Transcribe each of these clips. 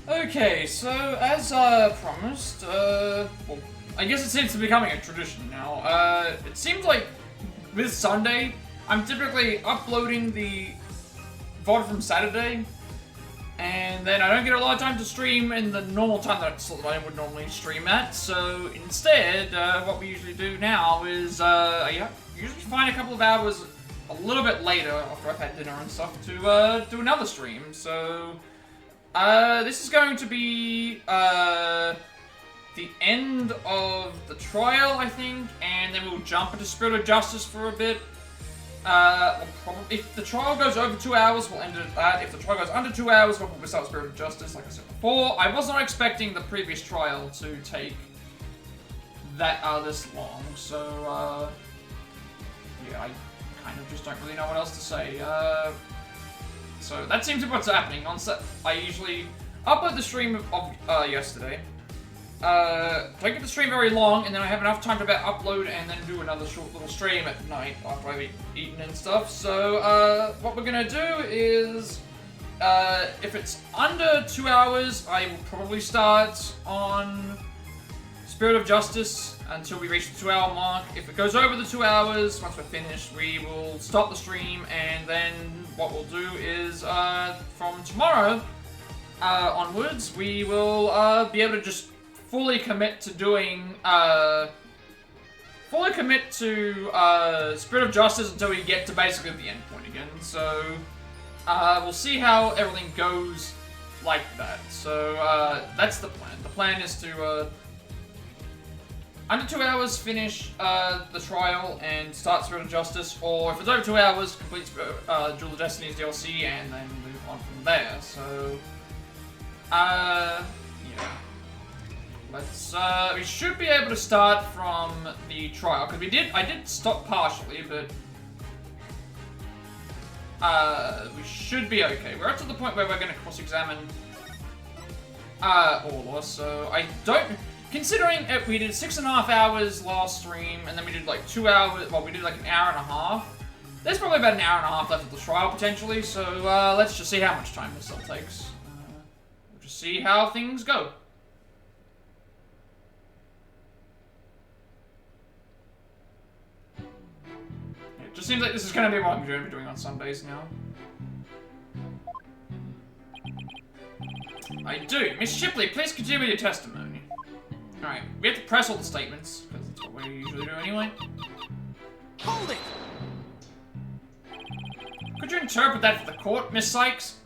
Okay, so as promised, well, I guess it seems to be becoming a tradition now. It seems like with Sunday, I'm typically uploading the VOD from Saturday, and then I don't get a lot of time to stream in the normal time that I would normally stream at. So instead, what we usually do now is I usually find a couple of hours a little bit later after I've had dinner and stuff to do another stream. So. This is going to be, the end of the trial, I think, and then we'll jump into Spirit of Justice for a bit. If the trial goes over 2 hours, we'll end it at that. If the trial goes under 2 hours, we'll probably start Spirit of Justice, like I said before. I was not expecting the previous trial to take that, this long, so, yeah, I kind of just don't really know what else to say. So that seems to be what's happening. I usually upload the stream of yesterday. Don't get the stream very long, and then I have enough time to upload and then do another short little stream at night after I've eaten and stuff. So what we're gonna do is, if it's under 2 hours, I will probably start on Spirit of Justice until we reach the 2 hour mark. If it goes over the 2 hours, once we're finished, we will stop the stream, and then what we'll do is, from tomorrow onwards, we will be able to just fully commit to doing, Spirit of Justice until we get to basically the end point again. So, we'll see how everything goes like that. So, that's the plan. The plan is to, under 2 hours, finish the trial and start Spirit of Justice, or if it's over 2 hours, complete Duel of Destinies DLC and then move on from there. So, yeah. We should be able to start from the trial, because I did stop partially, but we should be okay. We're up to the point where we're going to cross-examine Orla, so I don't... Considering we did 6.5 hours last stream, and then we did like 2 hours, well, we did like an hour and a half. There's probably about an hour and a half left of the trial, potentially, so let's just see how much time this still takes. We'll just see how things go. It just seems like this is going to be what I'm going to be doing on Sundays now. I do. Miss Shipley, please continue with your testimony. Alright, we have to press all the statements, because that's what we usually do anyway. Hold it! Could you interpret that for the court, Miss Sykes?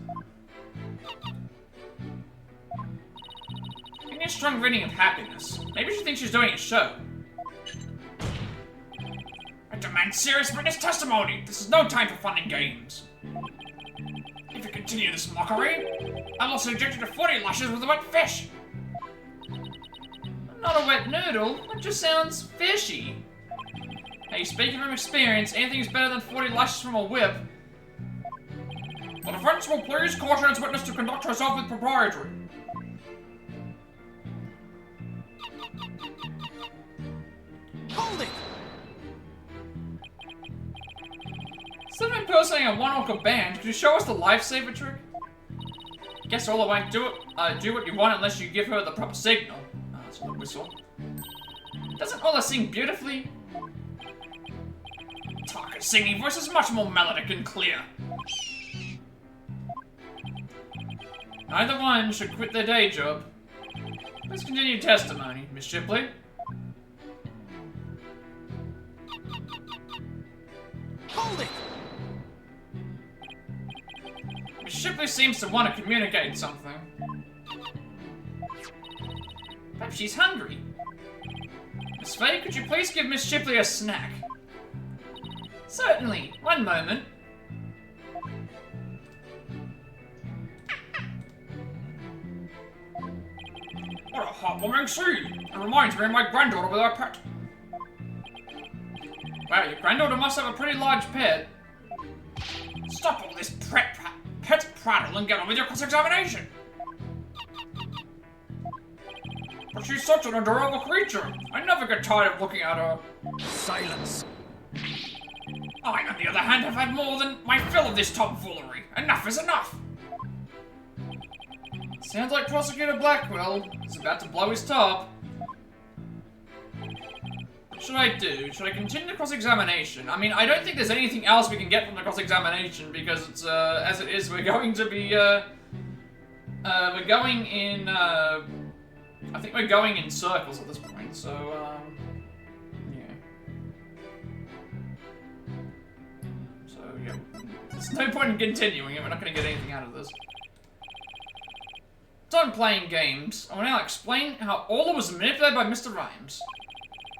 Getting a strong reading of happiness. Maybe she thinks she's doing a show. I demand serious witness testimony! This is no time for fun and games. If you continue this mockery, I'll also subject you to 40 lashes with a wet fish! Not a wet noodle, it just sounds fishy. Hey, speaking from experience, anything's better than 40 lashes from a whip. The defense will please caution its witness to conduct herself with propriety. Hold it! Instead of impersonating a one-orca band, could you show us the lifesaver trick? Guess Orla won't do what you want unless you give her the proper signal. That's what the whistle. Doesn't Orla sing beautifully? Tarka's singing voice is much more melodic and clear. Neither one should quit their day job. Let's continue testimony, Miss Shipley. Hold it! Miss Shipley seems to want to communicate something. Perhaps she's hungry. Miss Faye, could you please give Miss Shipley a snack? Certainly. One moment. What a heartwarming scene! It reminds me of my granddaughter with her pet. Wow, your granddaughter must have a pretty large pet. Stop all this pet prattle and get on with your cross-examination. But she's such an adorable creature. I never get tired of looking at her. Silence. I, on the other hand, have had more than my fill of this tomfoolery. Enough is enough. Sounds like Prosecutor Blackwell is about to blow his top. What should I do? Should I continue the cross-examination? I mean, I don't think there's anything else we can get from the cross-examination because it's, as it is, we're going to be, we're going in, I think we're going in circles at this point, so, yeah. So, yeah, there's no point in continuing it, we're not going to get anything out of this. Done playing games. I will now explain how Ola was manipulated by Mr. Rhymes.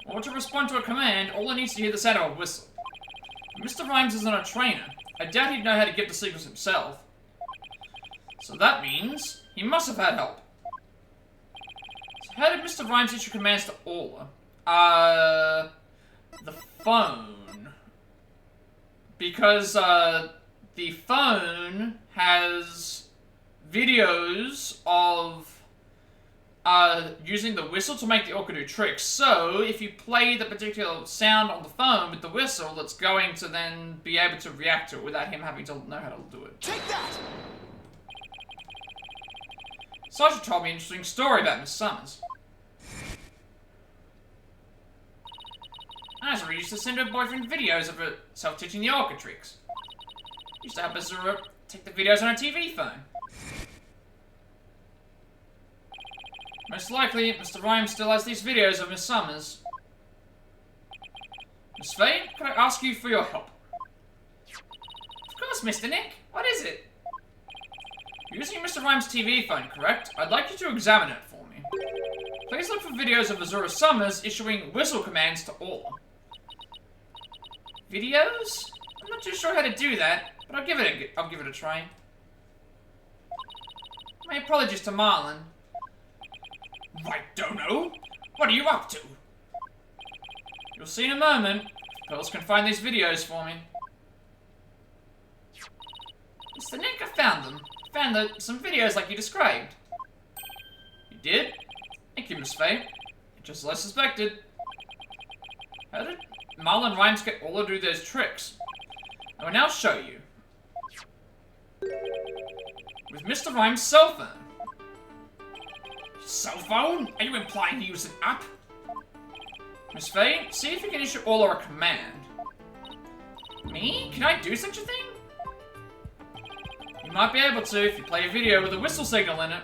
In order to respond to a command, Ola needs to hear the sound of a whistle. Mr. Rhymes is not a trainer. I doubt he'd know how to give the secrets himself. So that means he must have had help. So how did Mr. Rhymes issue commands to Ola? The phone. Because, the phone has videos of using the whistle to make the orca do tricks. So, if you play the particular sound on the phone with the whistle, it's going to then be able to react to it without him having to know how to do it. Take that! Sasha told me an interesting story about Miss Summers. Azura used to send her boyfriend videos of herself teaching the orca tricks. Used to help Azura take the videos on her TV phone. Most likely, Mr. Rhymes still has these videos of Miss Summers. Miss Faye, can I ask you for your help? Of course, Mr. Nick. What is it? You're using Mr. Rhymes' TV phone, correct? I'd like you to examine it for me. Please look for videos of Azura Summers issuing whistle commands to all. Videos? I'm not too sure how to do that, but I'll give it a try. My apologies to Marlon. Right, Dono. What are you up to? You'll see in a moment. Pearls can find these videos for me. Mr. Nick, I found them. Found some videos like you described. You did? Thank you, Miss Faye. Just as I suspected. How did Marlon Rhymes get all to do those tricks? I will now show you. With Mr. Rhymes' cell phone. Cell phone? Are you implying he used an app? Miss Faye, see if you can issue Ola a command. Me? Can I do such a thing? You might be able to if you play a video with a whistle signal in it.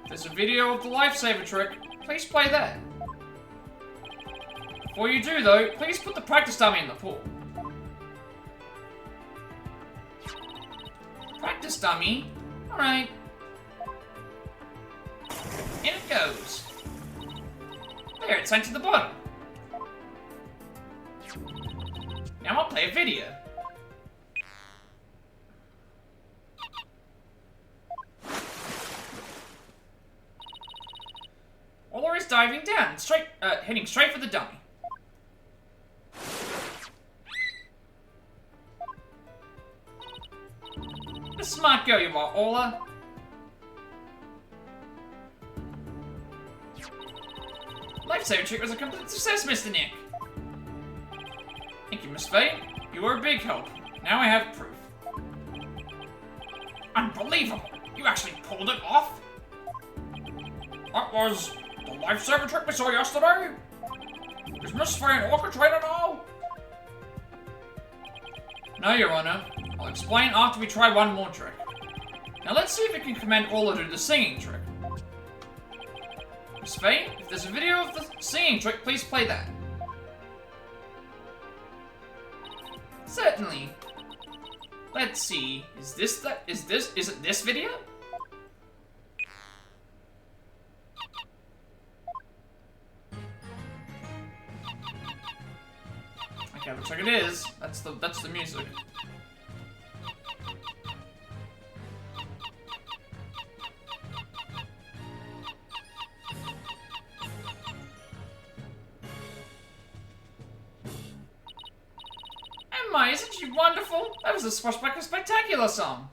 If there's a video of the lifesaver trick, please play that. Before you do though, please put the practice dummy in the pool. Practice dummy? Alright. In it goes. There, it's sent to the bottom. Now I'll play a video. Ola is diving down, heading straight for the dummy. What a smart girl you are, Ola. Lifesaver trick was a complete success, Mr. Nick. Thank you, Miss Faye. You were a big help. Now I have proof. Unbelievable! You actually pulled it off? That was the lifesaver trick we saw yesterday? Is Miss Faye an orca trainer now? No, Your Honor. I'll explain after we try one more trick. Now let's see if we can command Ola to do the singing trick. Miss Faye, if there's a video of the singing trick, please play that. Certainly. Let's see. Is it this video? Okay, looks like it is. That's the music. Emma, isn't she wonderful? That was a Swashbuckler Spectacular song.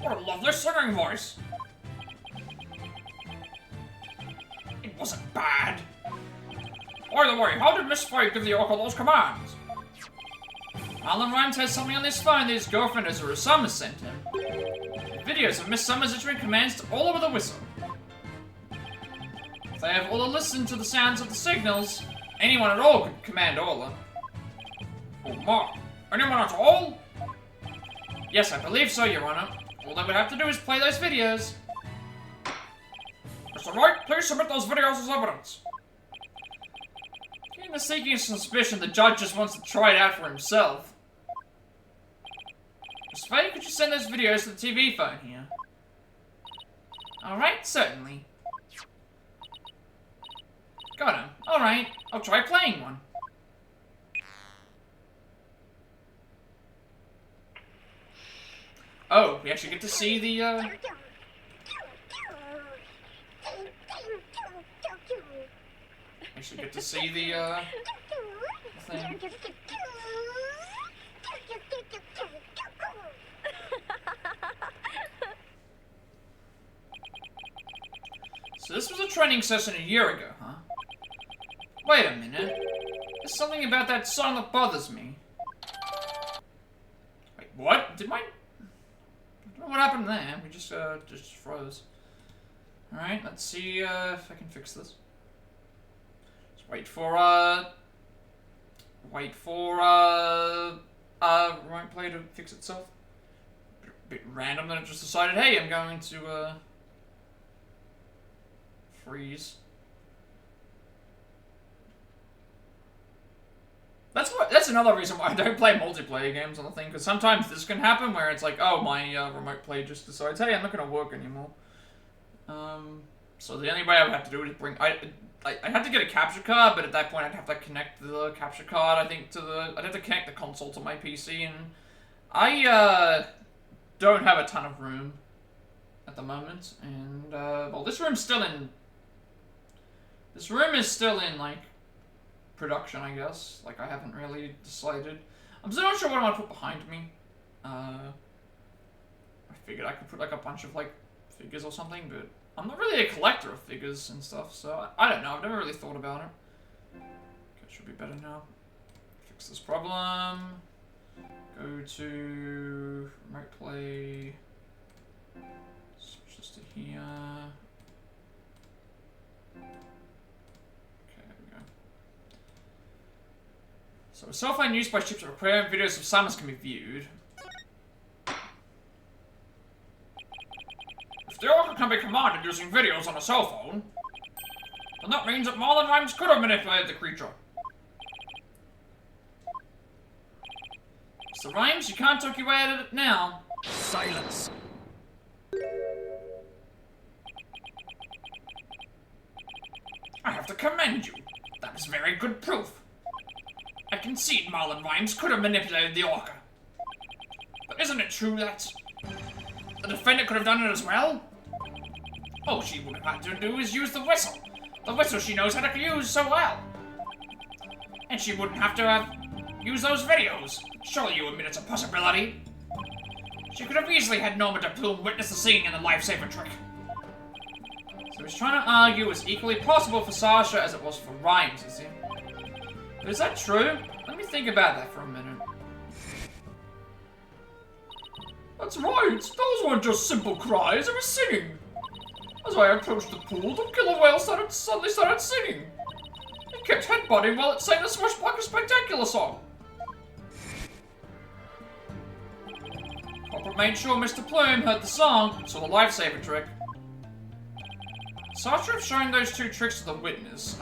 What a lovely singing voice. It wasn't bad. By the way, how did Miss Faye give the orca those commands? Marlon Rhymes has something on his phone that his girlfriend Azura Summers sent him. Videos of Miss Summers issuing commands to all over the whistle. If they have all to listen to the sounds of the signals, anyone at all could command Orla. Oh my, anyone at all? Yes, I believe so, Your Honor. All they would have to do is play those videos. Mr. Wright, please submit those videos as evidence. In the seeking of suspicion, the judge just wants to try it out for himself. Miss Faye, could you send those videos to the TV phone here? Alright, certainly. Got him. Alright, I'll try playing one. Oh, we actually get to see the, actually get to see the, thing. So this was a training session a year ago, huh? Wait a minute. There's something about that song that bothers me. Wait, what? Did my... I don't know what happened there. We just froze. Alright, let's see if I can fix this. Just wait for remote play to fix itself. Bit random that it just decided, hey, I'm going to, freeze. That's another reason why I don't play multiplayer games on the thing, because sometimes this can happen where it's like, oh, my remote play just decides, hey, I'm not going to work anymore. So the only way I would have to do it is bring... I had to get a capture card, but at that point I'd have to connect the capture card, I think, to the... I'd have to connect the console to my PC, and I don't have a ton of room at the moment, and, well, this room's still in... This room is still in, like, production, I guess. Like, I haven't really decided. I'm still not sure what I want to put behind me. I figured I could put, like, a bunch of, like, figures or something, but I'm not really a collector of figures and stuff, so I don't know. I've never really thought about it. Okay, it should be better now. Fix this problem. Go to remote play. Switch this to here. So, a cell phone used by ships to require videos of summons can be viewed. If the orca can be commanded using videos on a cell phone, then that means that Marlon Rhymes could have manipulated the creature. Mr. Rhymes, you can't talk your way out of it now. Silence. I have to commend you. That is very good proof. I concede Marlon Rhymes could have manipulated the orca. But isn't it true that the defendant could have done it as well? All she would have had to do is use the whistle. The whistle she knows how to use so well. And she wouldn't have to have used those videos. Surely you admit it's a possibility. She could have easily had Norma de Plume witness the singing and the lifesaver trick. So he's trying to argue it was equally possible for Sasha as it was for Rhymes, is he? But is that true? Let me think about that for a minute. That's right, those weren't just simple cries, it was singing. As I approached the pool, the killer whale suddenly started singing. It kept headbutting while it sang the Swashbuckler Spectacular song. Copper made sure Mr. Plume heard the song, saw the lifesaver trick. Sasha have shown those two tricks to the witness.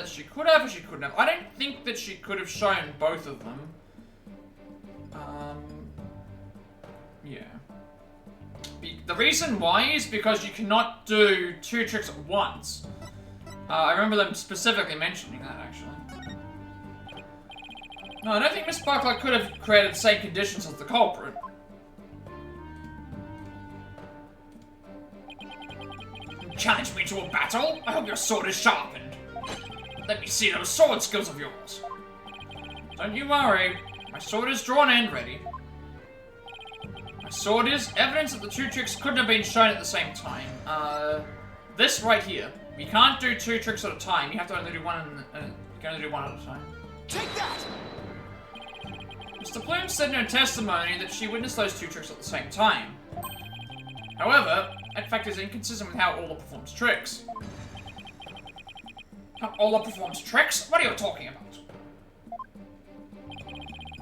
She could have or she couldn't have. I don't think that she could have shown both of them. Yeah. The reason why is because you cannot do two tricks at once. I remember them specifically mentioning that, actually. No, I don't think Miss Buckler could have created the same conditions as the culprit. Challenge me to a battle? I hope your sword is sharpened. Let me see those sword skills of yours. Don't you worry. My sword is drawn and ready. My sword is evidence that the two tricks couldn't have been shown at the same time. This right here. You can't do two tricks at a time. You have to only do one. You can only do one at a time. Take that! Mr. Plume said in her testimony that she witnessed those two tricks at the same time. However, that fact is inconsistent with how Ola performs tricks. How Ola performs tricks? What are you talking about?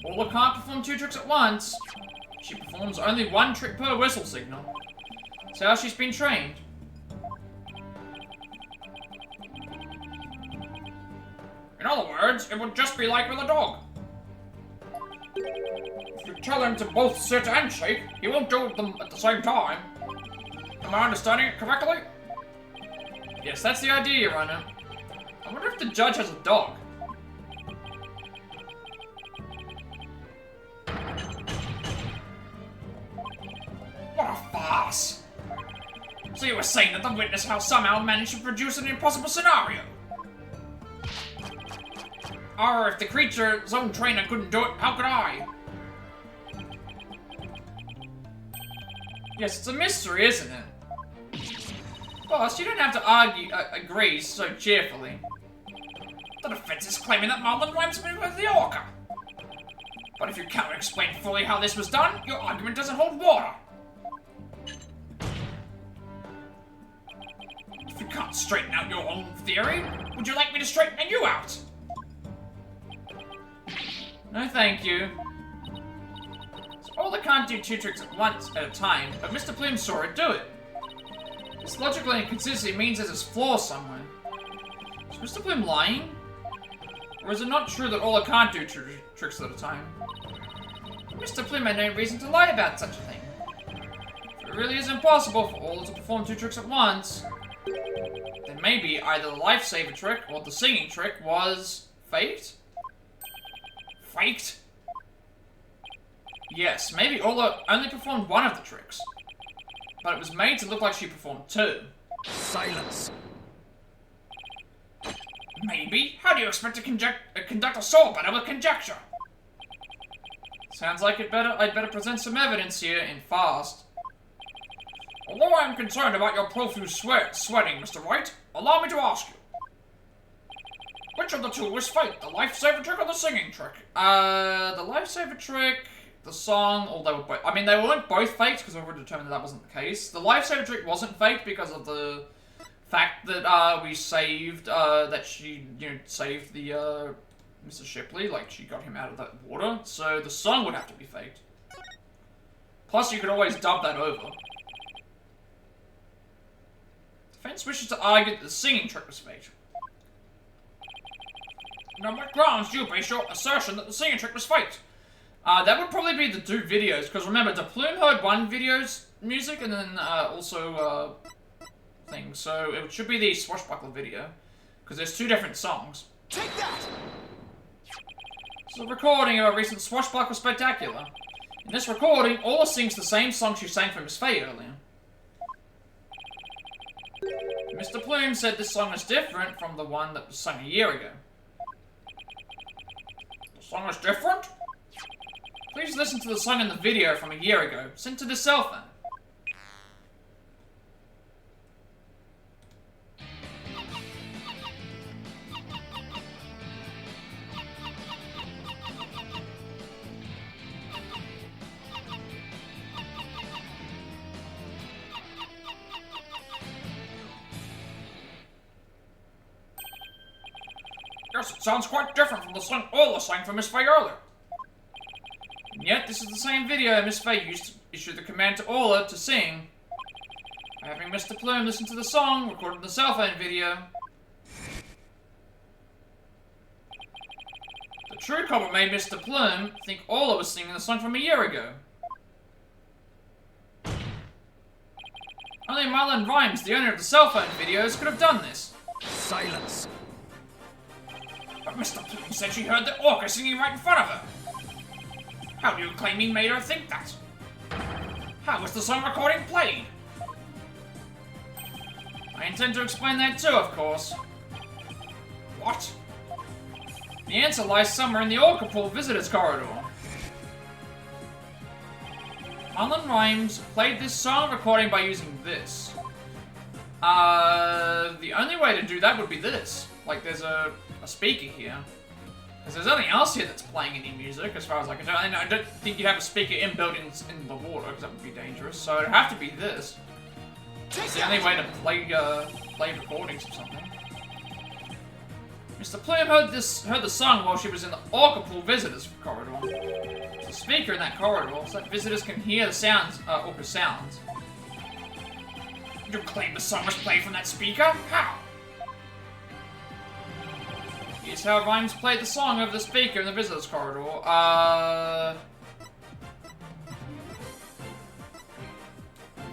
Ola can't perform two tricks at once. She performs only one trick per whistle signal. That's how she's been trained. In other words, it would just be like with a dog. If you tell him to both sit and shake, he won't do them at the same time. Am I understanding it correctly? Yes, that's the idea, Your Honor. I wonder if the judge has a dog. What a farce! So you were saying that the witness house somehow managed to produce an impossible scenario? Or if the creature's own trainer couldn't do it, how could I? Yes, it's a mystery, isn't it? Boss, you don't have to agree so cheerfully. The defense is claiming that Marlon Rhymes moved with the orca. But if you cannot explain fully how this was done, your argument doesn't hold water. If you can't straighten out your own theory, would you like me to straighten you out? No, thank you. So Ola can't do two tricks at once at a time, but Mr. Plume saw it do it. This logical inconsistency means there's a flaw somewhere. Is Mr. Plume lying? Or is it not true that Ola can't do two tricks at a time? Mr. Plume had no reason to lie about such a thing. If it really is impossible for Ola to perform two tricks at once, then maybe either the lifesaver trick or the singing trick was faked? Faked? Yes, maybe Ola only performed one of the tricks. But it was made to look like she performed two. Silence. Maybe? How do you expect to conduct a soul battle with conjecture? Sounds like I'd better present some evidence here, and fast. Although I am concerned about your profuse sweating, Mr. Wright, allow me to ask you. Which of the two was fake, the lifesaver trick or the singing trick? The lifesaver trick, the song, or they were both. I mean, they weren't both faked because I've already determined that wasn't the case. The lifesaver trick wasn't faked because of the fact that we saved, that she, saved the Mr. Shipley, like she got him out of that water. So the song would have to be faked. Plus, you could always dub that over. Defense wishes to argue that the singing trick was faked. Now, what grounds do you base your assertion that the singing trick was faked? That would probably be the two videos, because remember, the Plume heard one video's music and then also thing, so it should be the Swashbuckler video, because there's two different songs. Take that! This is a recording of a recent Swashbuckler Spectacular. In this recording, Ola sings the same song she sang for Miss Faye earlier. Mr. Plume said this song is different from the one that was sung a year ago. The song is different? Please listen to the song in the video from a year ago, sent to the cell phone. Yes, it sounds quite different from the song Ola sang for Miss Faye earlier. And yet, this is the same video Miss Faye used to issue the command to Ola to sing. By having Mr. Plume listen to the song recorded in the cell phone video. The true culprit made Mr. Plume think Ola was singing the song from a year ago. Only Marlon Rhymes, the owner of the cell phone videos, could have done this. Silence. But Mr. Plume said she heard the orca singing right in front of her. How do you claim he made her think that? How was the song recording played? I intend to explain that too, of course. What? The answer lies somewhere in the orca pool visitors corridor. Marlon Rhymes played this song recording by using this. The only way to do that would be this. Like, there's a speaker here. Because there's nothing else here that's playing any music, as far as I can tell. I don't think you'd have a speaker inbuilt in the water, because that would be dangerous. So it'd have to be this. It's the only way to play recordings or something. Mr. Plume heard the song while she was in the Orca visitors corridor. There's a speaker in that corridor, so that visitors can hear the sounds, Orca sounds. You claim the song was played from that speaker? How? Here's how Rhymes played the song over the speaker in the visitors corridor.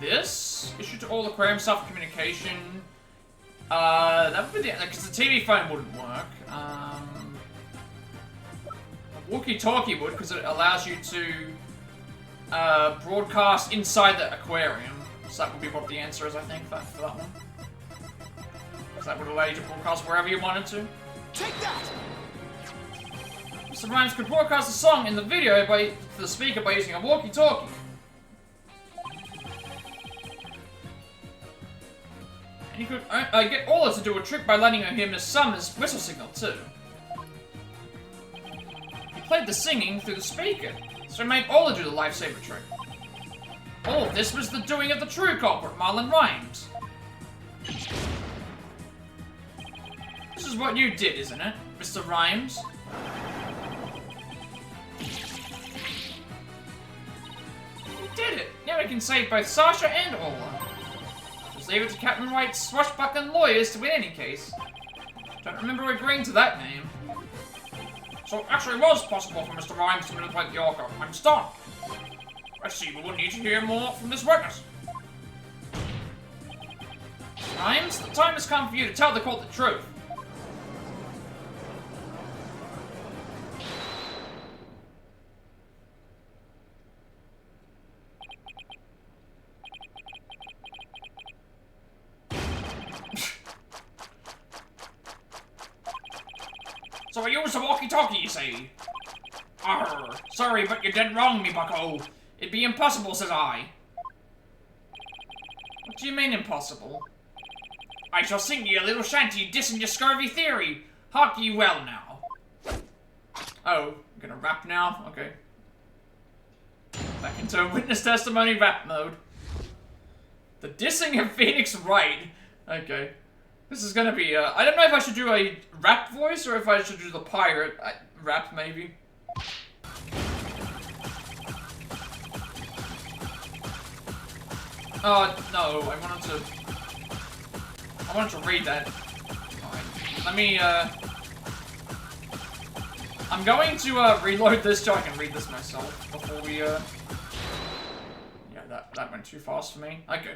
This? Issue to all aquarium staff communication. That would be the... because the TV phone wouldn't work. Walkie-talkie would, because it allows you to broadcast inside the aquarium. So that would be what the answer is, I think, for that one. Because that would allow you to broadcast wherever you wanted to. Take that! Mr. Rhymes could broadcast a song in the video to the speaker by using a walkie-talkie. And you could get Orla to do a trick by letting her hear Miss Summers' whistle signal, too. He played the singing through the speaker, so he made Orla do the lifesaver trick. All of this was the doing of the true culprit, Marlon Rhymes. This is what you did, isn't it, Mr. Rhymes? You did it! Now we can save both Sasha and Orla. Just leave it to Captain Wright's swashbuckling lawyers to win any case. Don't remember agreeing to that name. So it actually was possible for Mr. Rhymes to manipulate the Orca. I'm stunned. I see we will need to hear more from this witness. Rhymes, the time has come for you to tell the court the truth. So I used a walkie-talkie, you say? Arr, sorry, but you did wrong me, bucko. It'd be impossible, says I. What do you mean, impossible? I shall sing you a little shanty dissing your scurvy theory. Hark ye well now. Oh, I'm gonna rap now? Okay. Back into witness testimony rap mode. The dissing of Phoenix Wright. Okay. This is gonna be, I don't know if I should do a rap voice or if I should do the pirate rap, maybe. No, I wanted to read that. Alright, let me, I'm going to, reload this so I can read this myself before we, yeah, that went too fast for me. Okay.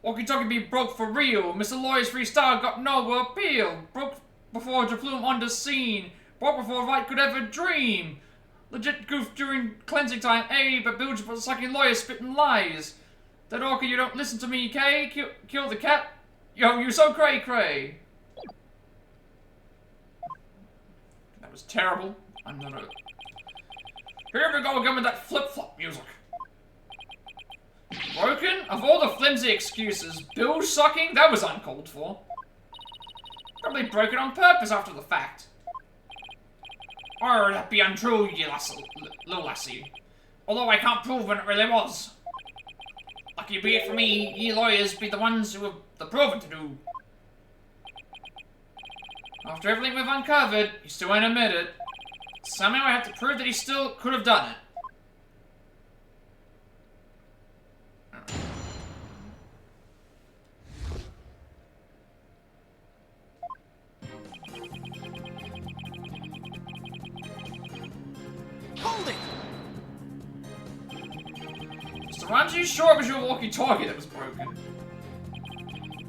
Walkie-talkie be broke for real. Mr. Lawyer's freestyle got no appeal. Broke before Deplume on the scene. Broke before Wright could ever dream. Legit goof during cleansing time, but bilge for sucking lawyers spitting lies. That orca, you don't listen to me, Kay. Kill the cat. Yo, you so cray-cray. That was terrible. I'm gonna... Here we go again with that flip-flop music. Broken? Of all the flimsy excuses, bilge sucking? That was uncalled for. Probably broken on purpose after the fact. Or that be untrue, you little lassie. Although I can't prove when it really was. Lucky be it for me, ye lawyers be the ones who have the proving to do. After everything we've uncovered, he still won't admit it. Somehow I have to prove that he still could have done it. Hold it! Mr. Rhymes, are you sure it was your walkie-talkie that was broken?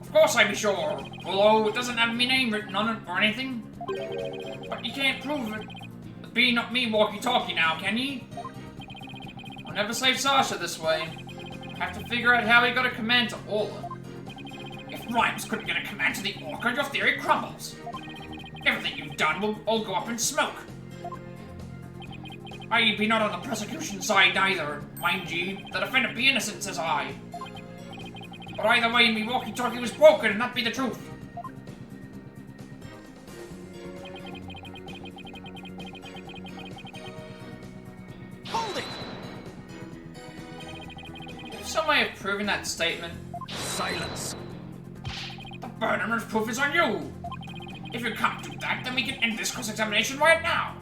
Of course I'd be sure, although it doesn't have my name written on it or anything. But you can't prove it. It be not me walkie-talkie now, can ye? I'll never save Sasha this way. Have to figure out how he got a command to Orla. If Rhymes couldn't get a command to the Orca, your theory crumbles. Everything you've done will all go up in smoke. I be not on the prosecution side either, mind ye. The defendant be innocent, says I. But either way, me walkie-talkie was broken, and that be the truth. some way of proving that statement? Silence. The burden of proof is on you. If you can't do that, then we can end this cross-examination right now.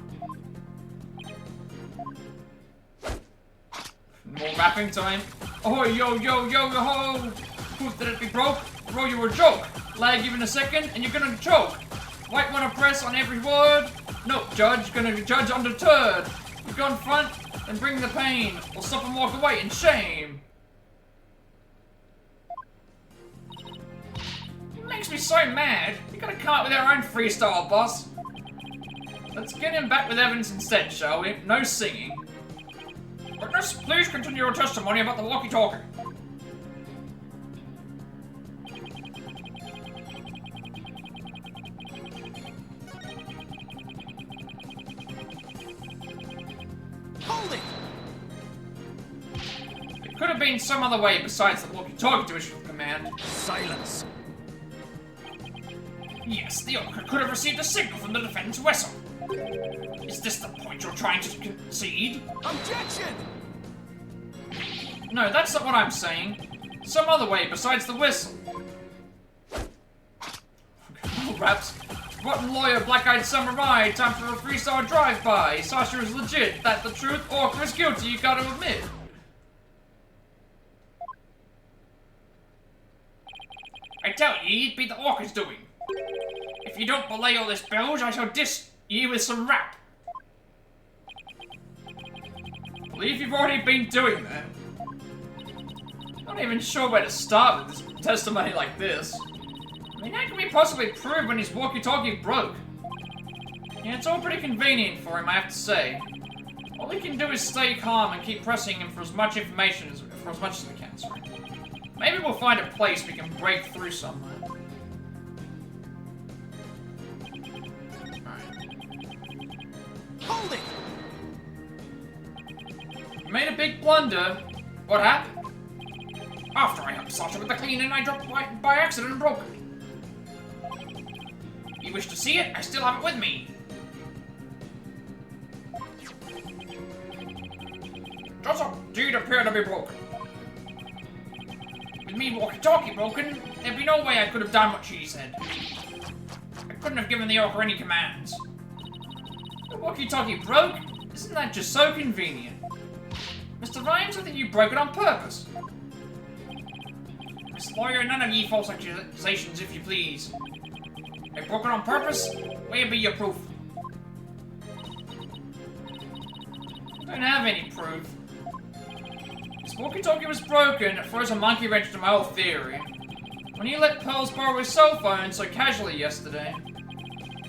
More rapping time. Oh, yo, yo, yo, yo, ho! Proof that it be broke? Bro, you were a joke. Lag even a second, and you're gonna choke. White wanna press on every word? No, judge, gonna judge undeterred. You go in front, and bring the pain, or stop and walk away in shame. It makes me so mad. You gotta come up with our own freestyle, boss. Let's get him back with evidence instead, shall we? No singing. Witness, please continue your testimony about the walkie-talkie. Hold it! It could have been some other way besides the walkie-talkie to issue the command. Silence. Yes, the Orca could have received a signal from the defense vessel. Is this the point you're trying to concede? Objection! No, that's not what I'm saying. Some other way besides the whistle. Oh, raps. Rotten lawyer, black-eyed samurai, time for a freestyle drive-by. Sasha is legit. That the truth? Orca is guilty, you gotta admit. I tell ye, it be the Orca's doing. If you don't belay all this bilge, I shall diss ye with some rap. Believe you've already been doing that. I'm not even sure where to start with this testimony like this. I mean, how can we possibly prove when his walkie-talkie broke? Yeah, it's all pretty convenient for him, I have to say. All we can do is stay calm and keep pressing him for as much information as we can, sorry. Maybe we'll find a place we can break through somewhere. Hold it! You made a big blunder. What happened? After I helped Sasha with the cleaning, I dropped by accident and broke it. You wish to see it? I still have it with me. Does indeed appear to be broken. With me walkie-talkie broken, there'd be no way I could have done what she said. I couldn't have given the Orca any commands. The walkie-talkie broke? Isn't that just so convenient? Mr. Rhymes, I think you broke it on purpose. Miss Lawyer, none of ye false accusations, if you please. I broke it on purpose? Where be your proof? Don't have any proof. This walkie-talkie was broken, it throws a monkey wrench into my whole theory. When you let Pearls borrow his cell phone so casually yesterday,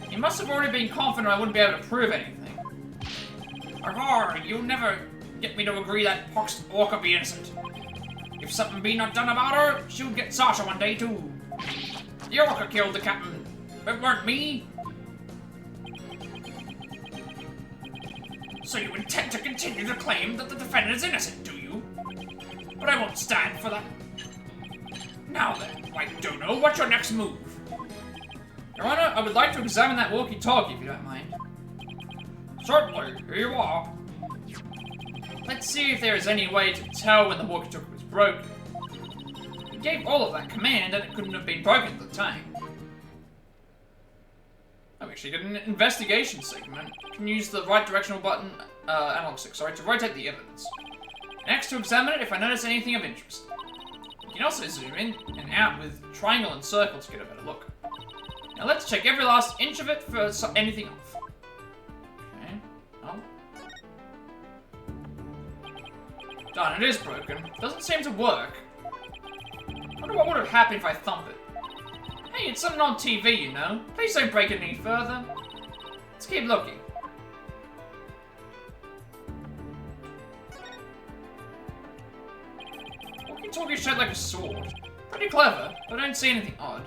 he must have already been confident I wouldn't be able to prove anything. Arr, you'll never get me to agree that poxed Orca be innocent. If something be not done about her, she'll get Sasha one day too. The Orca killed the captain. It weren't me. So you intend to continue to claim that the defendant is innocent, do you? But I won't stand for that. Now then, White Dono, what's your next move? Your Honor, I would like to examine that walkie-talkie, if you don't mind. Certainly, here you are. Let's see if there is any way to tell when the walkie-talkie was broken. We gave all of that command, and it couldn't have been broken at the time. I've actually got an investigation segment. You can use the right directional button, analog stick, sorry, to rotate the evidence. Next, to examine it if I notice anything of interest. You can also zoom in and out with triangle and circle to get a better look. Now let's check every last inch of it for anything off. Okay, oh. Darn, it is broken. Doesn't seem to work. Wonder what would have happened if I thump it. Hey, it's something on TV, you know. Please don't break it any further. Let's keep looking. Walkie-talkie shaped like a sword. Pretty clever, but I don't see anything odd.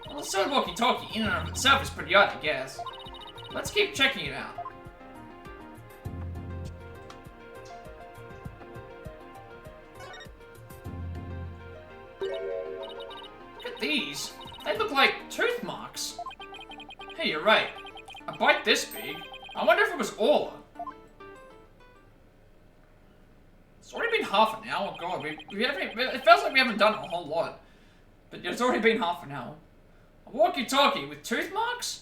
Well, the sword walkie-talkie in and of itself is pretty odd, I guess. Let's keep checking it out. Look at these. They look like tooth marks. Hey, you're right. A bite this big? I wonder if it was Orla. It's already been half an hour. God, we haven't. It feels like we haven't done a whole lot, but it's already been half an hour. A walkie-talkie with tooth marks?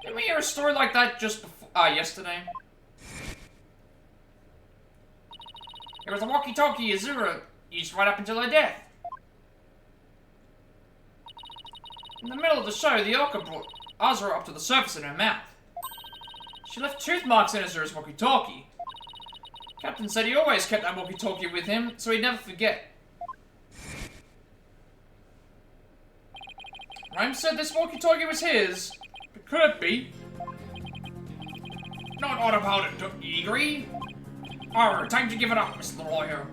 Didn't we hear a story like that just before? Yesterday. It was a walkie-talkie Azura used right up until her death. In the middle of the show, the Orca brought Azura up to the surface in her mouth. She left tooth marks in Azura's walkie-talkie. Captain said he always kept that walkie-talkie with him, so he'd never forget. Rhyme said this walkie-talkie was his, but could it be? Not odd about it, don't you agree? Arr, time to give it up, Mr. Lawyer.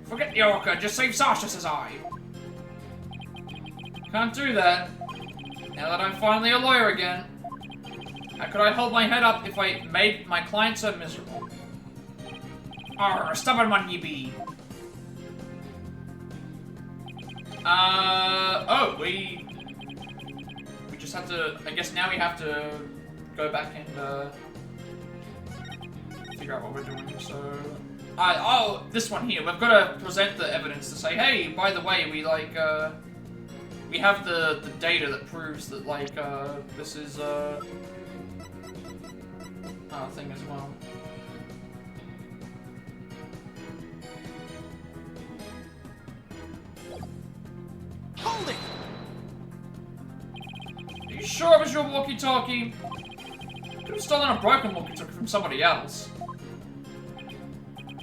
Forget the Orca, just save Sasha, says I. Can't do that. Now that I'm finally a lawyer again. How could I hold my head up if I made my client so miserable? Arr, a stubborn one ye be. Oh, we just have to, I guess now we have to go back and, figure out what we're doing, so... oh, this one here, we've got to present the evidence to say, hey, by the way, we, like, we have the data that proves that, like, this is, thing as well. Hold it! Are you sure it was your walkie-talkie? Could have stolen a broken walkie-talkie from somebody else.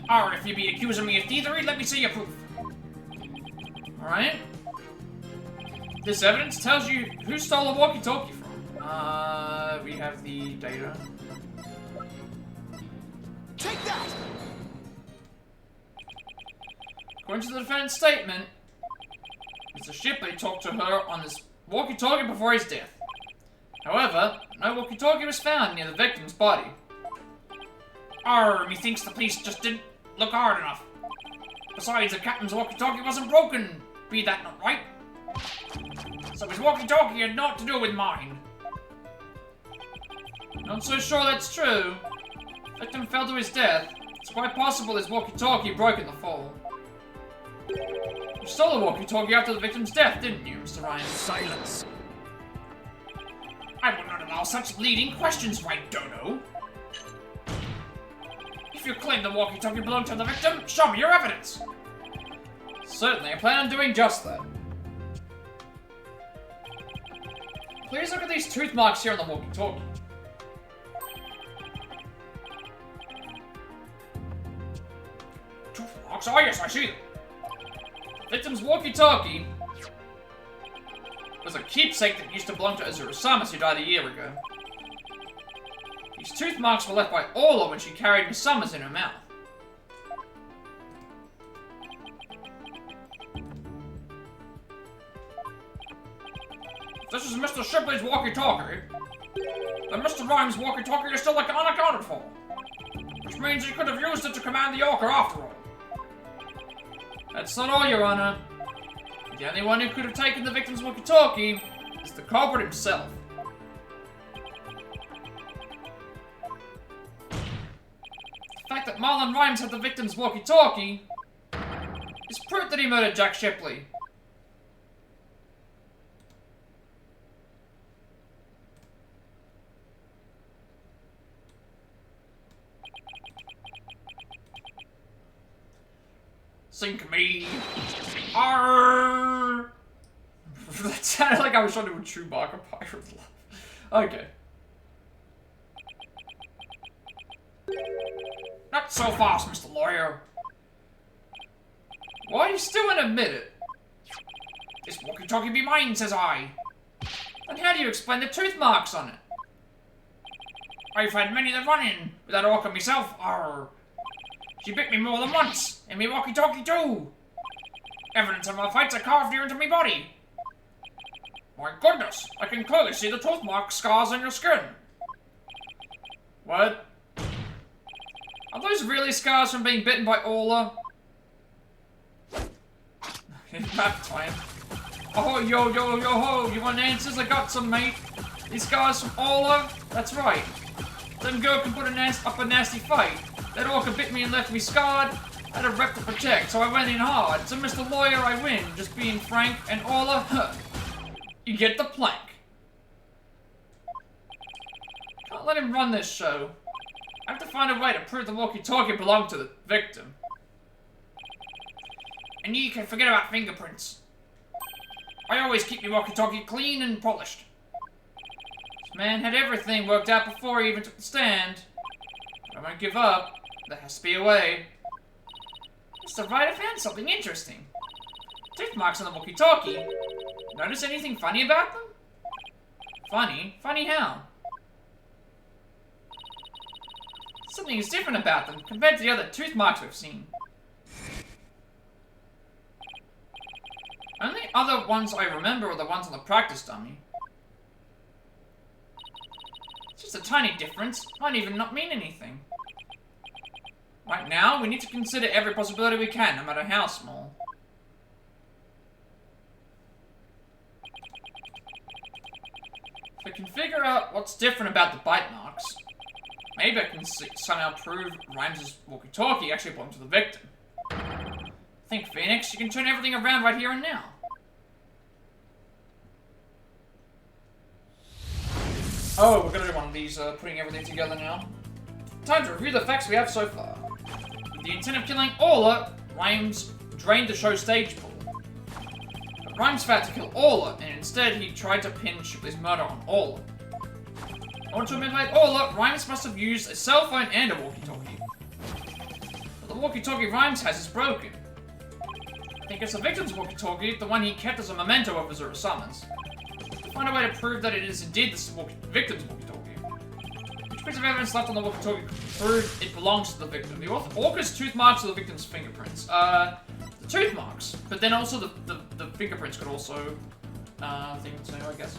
Alright, if you be accusing me of thievery, let me see your proof. Alright. This evidence tells you who stole a walkie-talkie from. We have the data. Take that! According to the defendant's statement, Mr. Shipley talked to her on this walkie-talkie before his death. However, no walkie-talkie was found near the victim's body. Arr, methinks the police just didn't look hard enough. Besides, the captain's walkie-talkie wasn't broken, be that not right? So his walkie-talkie had naught to do with mine. Not so sure that's true. The victim fell to his death. It's quite possible his walkie-talkie broke in the fall. You stole the walkie-talkie after the victim's death, didn't you, Mr. Ryan? Silence! I will not allow such leading questions, Wright Dono. If you claim the walkie-talkie belonged to the victim, show me your evidence. Certainly, I plan on doing just that. Please look at these tooth marks here on the walkie-talkie. Tooth marks? Oh yes, I see them. The victim's walkie-talkie was a keepsake that used to belong to Azura Samus, who died a year ago. These tooth marks were left by Orla when she carried Miss Summers in her mouth. This is Mr. Shipley's walkie-talkie. Then Mr. Rhymes' walkie-talkie is still unaccounted for. Which means he could have used it to command the Orca after all. That's not all, Your Honor. The only one who could have taken the victim's walkie-talkie is the culprit himself. The fact that Marlon Rhymes had the victim's walkie-talkie is proof that he murdered Jack Shipley. Sink me. Arrgh. That sounded like I was trying to do a Chewbacca pirate laugh. Okay. Not so fast, Mr. Lawyer. Why do you still want to admit it? This walkie-talkie be mine, says I. Then how do you explain the tooth marks on it? I've had many that run in with that orca myself. Arrgh. She bit me more than once, and me walkie-talkie too. Evidence of our fights are carved here into me body. My goodness, I can clearly see the tooth mark scars on your skin. What? Are those really scars from being bitten by Orla? Map time. Oh, yo, ho, you want answers? I got some, mate. These scars from Orla? That's right. Them girl can put up a nasty fight. That orca bit me and left me scarred. I had a rep to protect, so I went in hard. So Mr. Lawyer, I win. Just being frank, and Orla, huh. You get the plank. Can't let him run this show. I have to find a way to prove the walkie-talkie belonged to the victim. And you can forget about fingerprints. I always keep your walkie-talkie clean and polished. This man had everything worked out before he even took the stand. But I won't give up. There has to be a way. Mr. Wright, I found something interesting. Tooth marks on the walkie-talkie. Notice anything funny about them? Funny? Funny how? Something is different about them compared to the other tooth marks we've seen. Only other ones I remember are the ones on the practice dummy. It's just a tiny difference. Might even not mean anything. Right now, we need to consider every possibility we can, no matter how small. If I can figure out what's different about the bite marks, maybe I can somehow prove Rhymes' walkie-talkie actually belonged to the victim. Think, Phoenix, you can turn everything around right here and now. Oh, we're gonna do one of these, putting everything together now. Time to review the facts we have so far. With the intent of killing Orla, Rhymes drained the show stage pool. But Rhymes failed to kill Orla, and instead he tried to pin Shipley's murder on Orla. In order to eliminate Orla, Rhymes must have used a cell phone and a walkie-talkie. But the walkie-talkie Rhymes has is broken. I think it's the victim's walkie-talkie, the one he kept as a memento of his summons. To find a way to prove that it is indeed the victim's walkie-talkie. Which piece of evidence left on the walkie-talkie prove it belongs to the victim? The orca's tooth marks are the victim's fingerprints. The tooth marks, but then also the fingerprints could also thing too, I guess.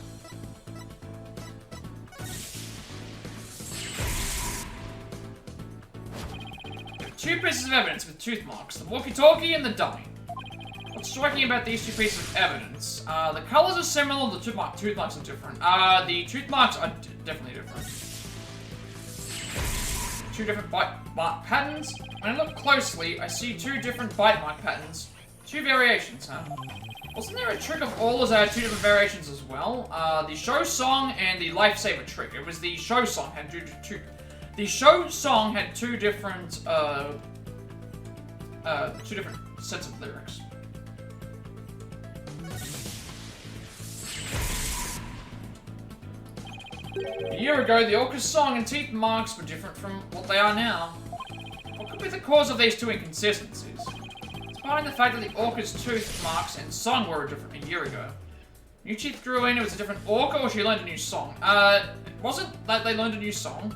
Two pieces of evidence with tooth marks, the walkie-talkie and the dummy. What's striking about these two pieces of evidence? The colors are similar, the tooth marks are different. The tooth marks are definitely different. Two different bite mark patterns. When I look closely, I see two different bite mark patterns. Two variations, huh? Wasn't there a trick of Orla's that had two different variations as well? The show song and the lifesaver trick. It was the show song had the show song had two different sets of lyrics. A year ago, the orca's song and teeth marks were different from what they are now. What could be the cause of these two inconsistencies? It's behind the fact that the orca's tooth marks and song were different a year ago. New teeth grew in, it was a different orca, or she learned a new song? It wasn't that they learned a new song.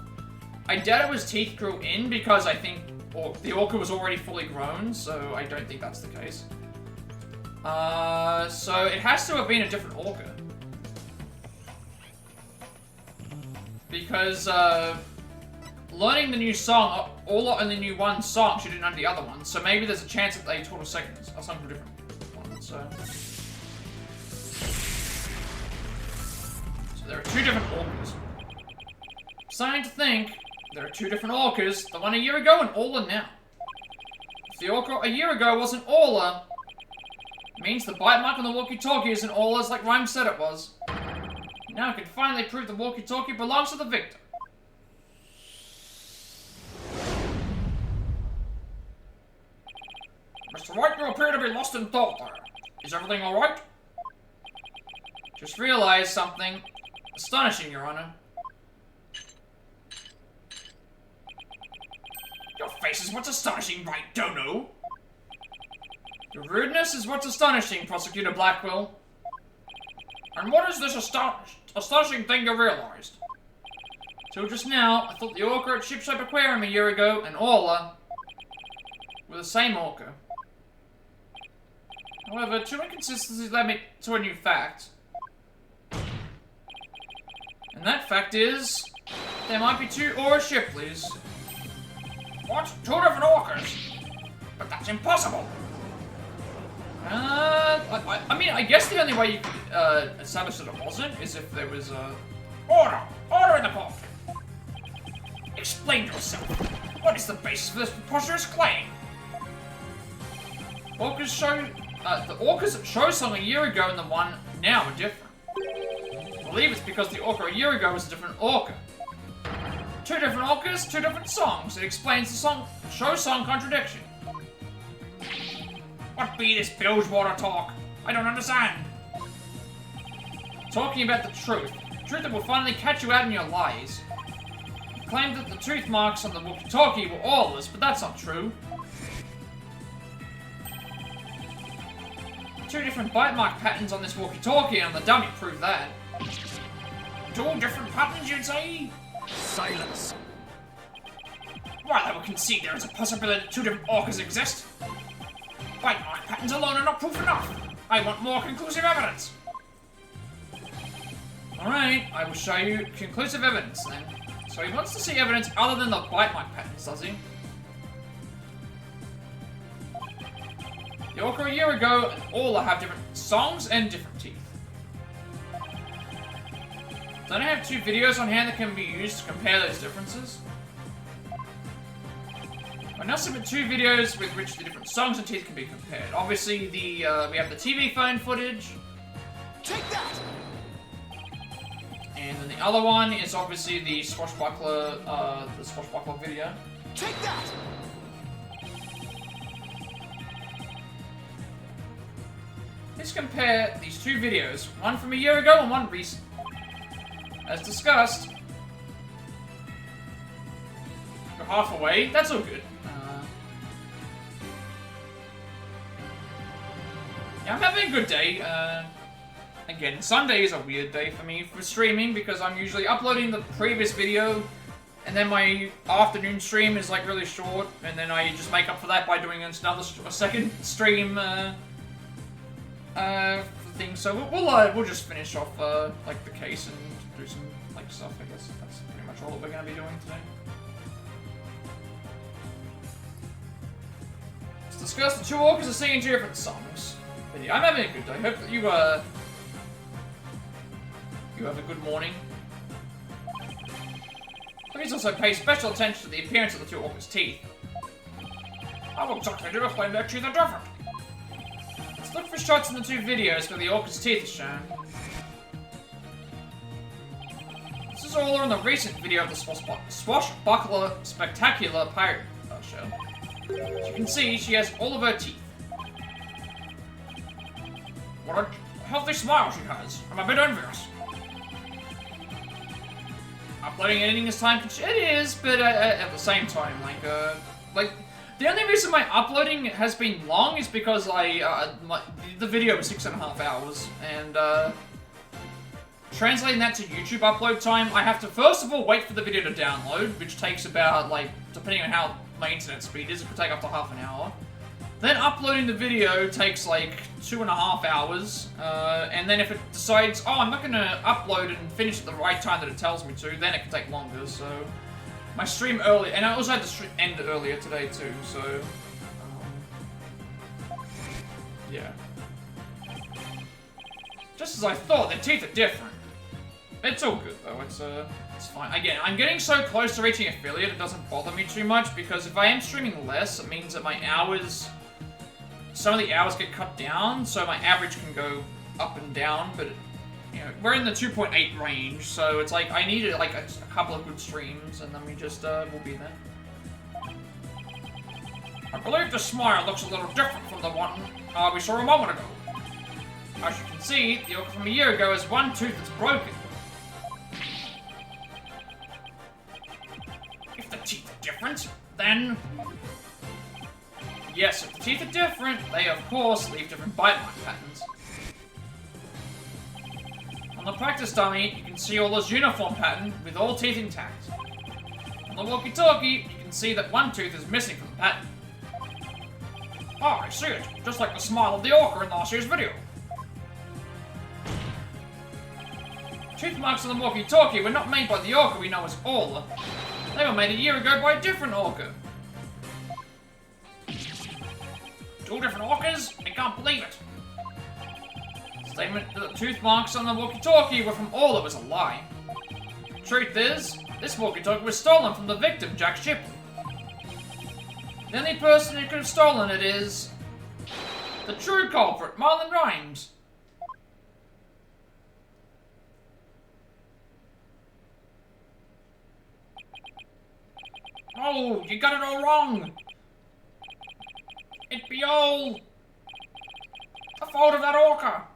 I doubt it was teeth grew in, because I think the orca was already fully grown, so I don't think that's the case. So it has to have been a different orca. Because, learning the new song, Orla only knew one song, she didn't know the other one, so maybe there's a chance that they taught a song from a different one, so there are two different orcas. I'm starting to think there are two different orcas, the one a year ago and Orla now. If the orca a year ago wasn't Orla, it means the bite mark on the walkie-talkie isn't Orla's like Rhyme said it was. Now I can finally prove the walkie-talkie belongs to the victim. Mr. Wright, you appear to be lost in thought there. Is everything alright? Just realized something astonishing, Your Honor. Your face is what's astonishing, right, Dono? Your rudeness is what's astonishing, Prosecutor Blackwell. And what is this astonishing thing you realized? Till just now, I thought the orca at Shipshape Aquarium a year ago and Orla were the same orca. However, two inconsistencies led me to a new fact. And that fact is, there might be two Orla Shipleys. What? Two different orcas? But that's impossible! I mean, I guess the only way you could establish that it wasn't is if there was a... Order! Order in the court! Explain yourself! What is the basis for this preposterous claim? The orcas that showed something a year ago and the one now are different. I believe it's because the orca a year ago was a different orca. Two different orcas, two different songs. It explains the show song contradiction. What be this Bilgewater talk? I don't understand. Talking about the truth. Truth that will finally catch you out in your lies. You claimed that the tooth marks on the walkie-talkie were awless, but that's not true. Two different bite mark patterns on this walkie-talkie and the dummy prove that. Two different patterns, you'd say? Silence. While I will concede there is a possibility that two different orcas exist, bite mark patterns alone are not proof enough. I want more conclusive evidence. Alright, I will show you conclusive evidence then. So he wants to see evidence other than the bite mark patterns, does he? The orca a year ago and all have different songs and different teeth. Don't I have two videos on hand that can be used to compare those differences? I now submit two videos with which the different songs and teeth can be compared. Obviously, we have the TV phone footage. Take that! And then the other one is obviously the swashbuckler video. Take that! Let's compare these two videos, one from a year ago and one recent. As discussed, we're half away. That's all good. Yeah, I'm having a good day. Again, Sunday is a weird day for me for streaming because I'm usually uploading the previous video, and then my afternoon stream is like really short, and then I just make up for that by doing a second stream thing. So we'll just finish off like the case and do some like stuff. I guess that's pretty much all that we're gonna be doing today. Let's discuss the two orcas are singing two different songs. But yeah, I'm having a good day. Hope that you have a good morning. Please also pay special attention to the appearance of the two orcas' teeth. How exactly do explain their teeth are different? Let's look for shots in the two videos where the orcas' teeth are shown. This is all on the recent video of the Swashbuckler Spectacular Pirate show. As you can see, she has all of her teeth. What a healthy smile she has. I'm a bit envious. Uploading and editing is time consuming. It is, but at the same time, like the only reason my uploading has been long is because the video was 6.5 hours, and translating that to YouTube upload time, I have to first of all wait for the video to download, which takes about depending on how my internet speed is, it could take up to half an hour. Then uploading the video takes like 2.5 hours, and then if it decides, oh, I'm not going to upload and finish at the right time that it tells me to, then it can take longer, so... My stream early, and I also had to end earlier today too, so... yeah. Just as I thought, their teeth are different. It's all good though, it's fine. Again, I'm getting so close to reaching affiliate, it doesn't bother me too much, because if I am streaming less, it means that my hours... Some of the hours get cut down, so my average can go up and down, but, you know, we're in the 2.8 range, so it's like, I need like a couple of good streams, and then we just, we'll be there. I believe the smile looks a little different from the one we saw a moment ago. As you can see, the orca from a year ago has one tooth that's broken. If the teeth are different, then... Yes, if the teeth are different, they of course leave different bite mark patterns. On the practice dummy, you can see Ola's uniform pattern with all teeth intact. On the walkie-talkie, you can see that one tooth is missing from the pattern. Oh, I see it, just like the smile of the orca in last year's video. Tooth marks on the walkie-talkie were not made by the orca we know as Ola. They were made a year ago by a different orca. Two different orcas? I can't believe it. Statement that the tooth marks on the walkie-talkie were from Ola was a lie. Truth is, this walkie-talkie was stolen from the victim, Jack Shipley. The only person who could have stolen it is the true culprit, Marlon Rhymes. Oh, you got it all wrong. It be all the fault of that orca.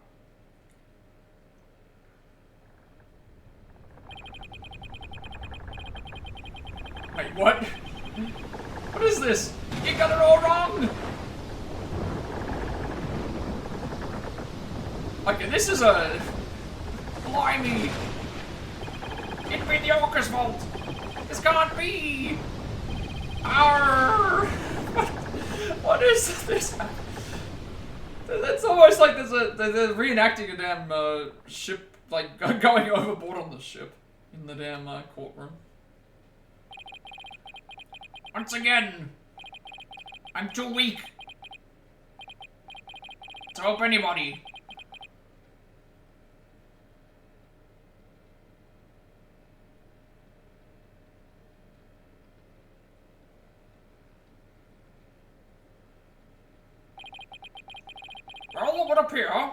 Wait, what? What is this? You got it all wrong! Okay, this is a... Blimey! It be the orca's fault! This can't be! Arrgh! What is this? That's almost like they're reenacting a damn ship, like going overboard on the ship in the damn courtroom. Once again, I'm too weak to help anybody. Well, it would appear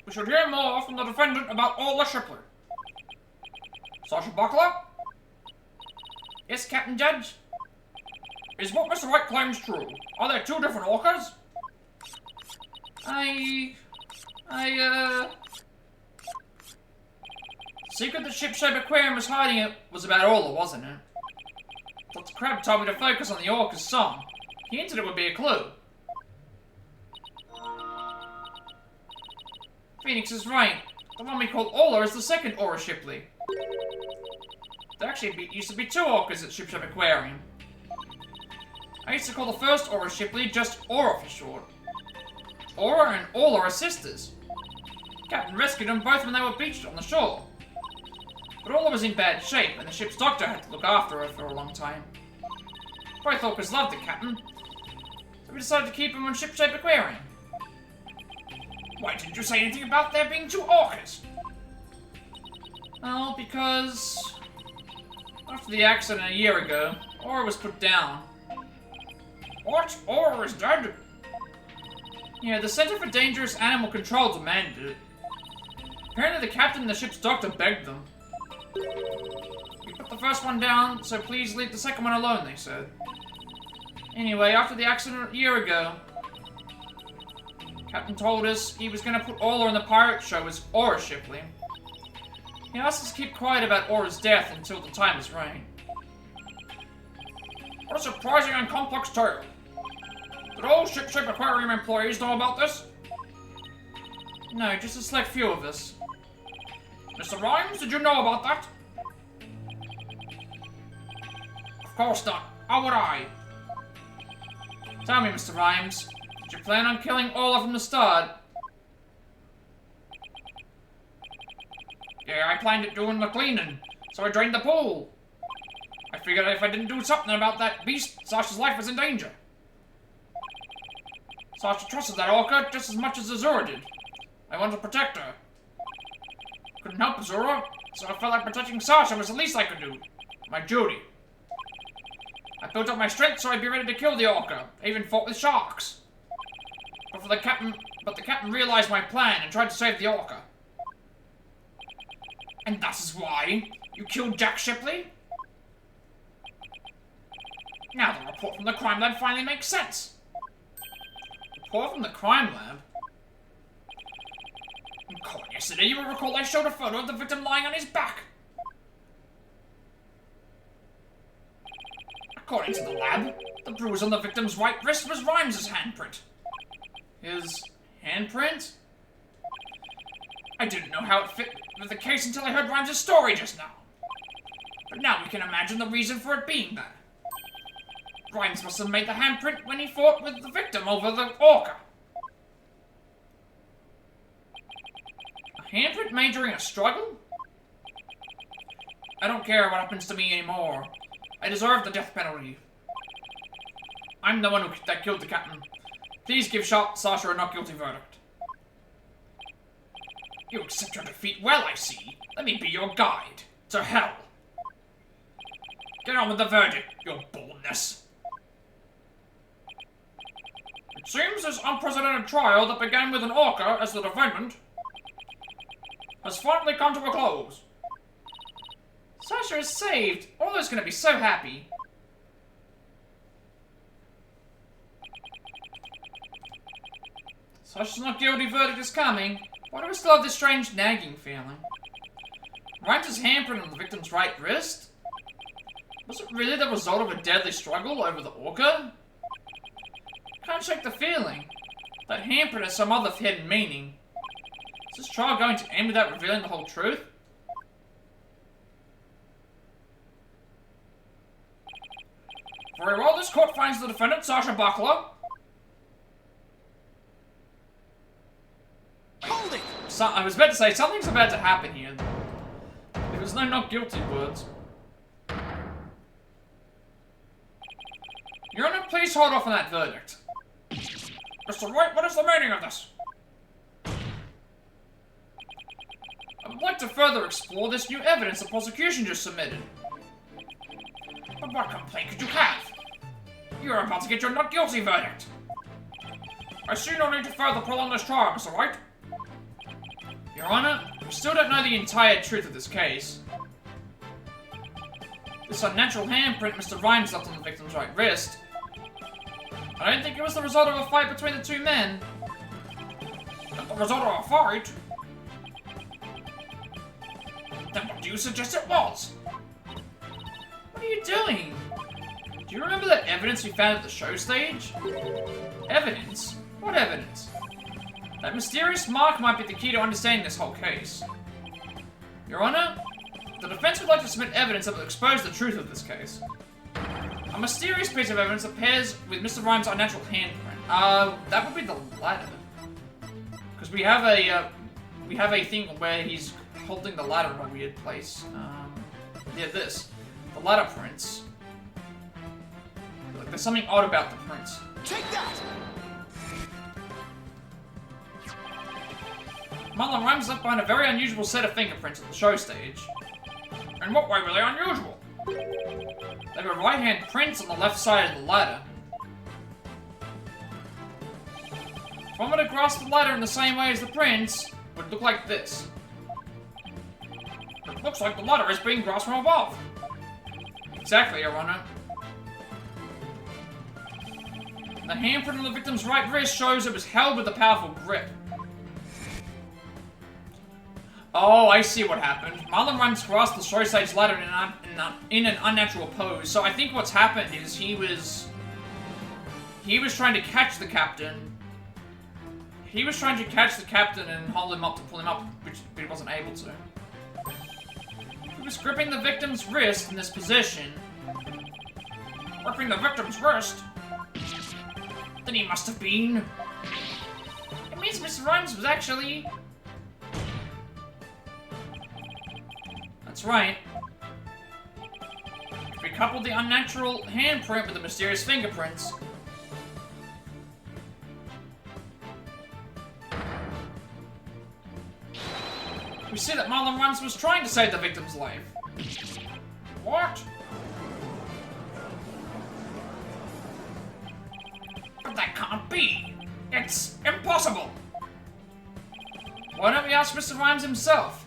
we should hear more from the defendant about Ola Shipley. Sergeant Buckler? Yes, Captain Judge? Is what Mr. Wright claims true? Are there two different orcas? Secret the ship-shaped aquarium was hiding it was about Ola, wasn't it? Dr. Crab told me to focus on the orca's song. He hinted it would be a clue. Phoenix is right. The one we call Ola is the second Aura Shipley. There actually used to be two orcas at Ship Aquarium. I used to call the first Aura Shipley just Aura for short. Aura and Ola are sisters. Captain rescued them both when they were beached on the shore. But Ola was in bad shape, and the ship's doctor had to look after her for a long time. Both orcas loved the captain, so we decided to keep him on Ship Aquarium. Why didn't you say anything about there being two orcas? Well, because after the accident a year ago, Aura was put down. What? Aura is dead? Yeah, the Center for Dangerous Animal Control demanded it. Apparently the captain and the ship's doctor begged them. We put the first one down, so please leave the second one alone, they said. Anyway, after the accident a year ago, Captain told us he was going to put Ola in the pirate show as Aura Shipley. He asked us to keep quiet about Aura's death until the time is right. What a surprising and complex tale. Did all Ship Aquarium employees know about this? No, just a select few of us. Mr. Rhymes, did you know about that? Of course not. How would I? Tell me, Mr. Rhymes, did you plan on killing Ola from the start? Yeah, I planned it doing the cleaning, so I drained the pool. I figured if I didn't do something about that beast, Sasha's life was in danger. Sasha trusted that orca just as much as Azura did. I wanted to protect her. Couldn't help Azura, so I felt like protecting Sasha was the least I could do. My duty. I built up my strength so I'd be ready to kill the orca. I even fought with sharks. But the captain realized my plan and tried to save the orca. And that is why you killed Jack Shipley? Now the report from the crime lab finally makes sense. Report from the crime lab? In court yesterday, you will recall I showed a photo of the victim lying on his back. According to the lab, the bruise on the victim's right wrist was Rhymes' handprint. His handprint? I didn't know how it fit with the case until I heard Rhymes' story just now. But now we can imagine the reason for it being there. Rhymes must have made the handprint when he fought with the victim over the orca. A handprint made during a struggle? I don't care what happens to me anymore. I deserve the death penalty. I'm the one that killed the captain. Please give Sasha a not guilty verdict. You accept your defeat well, I see. Let me be your guide. To hell. Get on with the verdict, your boldness. It seems this unprecedented trial that began with an orca as the defendant has finally come to a close. Sasha is saved. Orla's gonna be so happy. Sasha's not guilty, verdict is coming. Why do we still have this strange nagging feeling? Wright's handprint on the victim's right wrist? Was it really the result of a deadly struggle over the orca? Can't shake the feeling. That handprint has some other hidden meaning. Is this trial going to end without revealing the whole truth? Very well, this court finds the defendant, Sasha Buckler. Hold it! I was about to say, something's about to happen here. There was no not guilty words. Your Honor, please hold off on that verdict. Mr. Wright, what is the meaning of this? I would like to further explore this new evidence the prosecution just submitted. But what complaint could you have? You are about to get your not guilty verdict. I see no need to further prolong this trial, Mr. Wright. Your Honor, we still don't know the entire truth of this case. This unnatural handprint Mr. Rhymes left on the victim's right wrist. I don't think it was the result of a fight between the two men. Not the result of a fight? Then what do you suggest it was? What are you doing? Do you remember that evidence we found at the show stage? Evidence? What evidence? That mysterious mark might be the key to understanding this whole case. Your Honor, the defense would like to submit evidence that will expose the truth of this case. A mysterious piece of evidence that pairs with Mr. Rhymes' unnatural handprint. That would be the ladder. Because we have a thing where he's holding the ladder in a weird place. Yeah, this. The ladder prints. Like, there's something odd about the prints. Take that! Marlon Rhymes left behind a very unusual set of fingerprints at the show stage. In what way were they unusual? They were right-hand prints on the left side of the ladder. If I were to grasp the ladder in the same way as the prints, it would look like this. It looks like the ladder is being grasped from above. Exactly, Your Honor. The handprint on the victim's right wrist shows it was held with a powerful grip. Oh, I see what happened. Marlon Rhymes grasped the show stage ladder in an unnatural pose. So I think what's happened is he was trying to catch the captain. He was trying to catch the captain and hold him up to pull him up, but he wasn't able to. He was gripping the victim's wrist in this position. Gripping the victim's wrist? Then he must have been... It means Mr. Rhymes was actually... That's right. If we coupled the unnatural handprint with the mysterious fingerprints... we see that Marlon Rhymes was trying to save the victim's life. What? But that can't be. It's impossible. Why don't we ask Mr. Rhymes himself?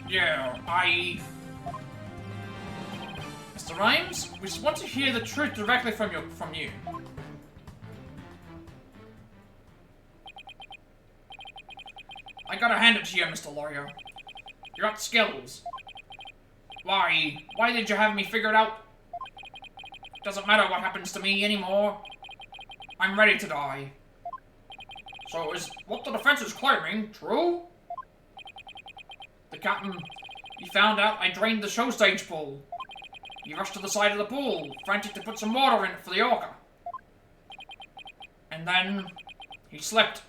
Yeah, Mr. Rhymes, we just want to hear the truth directly from you. I gotta hand it to you, Mr. Lawyer. You got skills. Why did you have me figure it out? Doesn't matter what happens to me anymore. I'm ready to die. So is what the defense is claiming true? The captain, he found out I drained the show stage pool. He rushed to the side of the pool, frantic to put some water in it for the orca. And then, he slipped.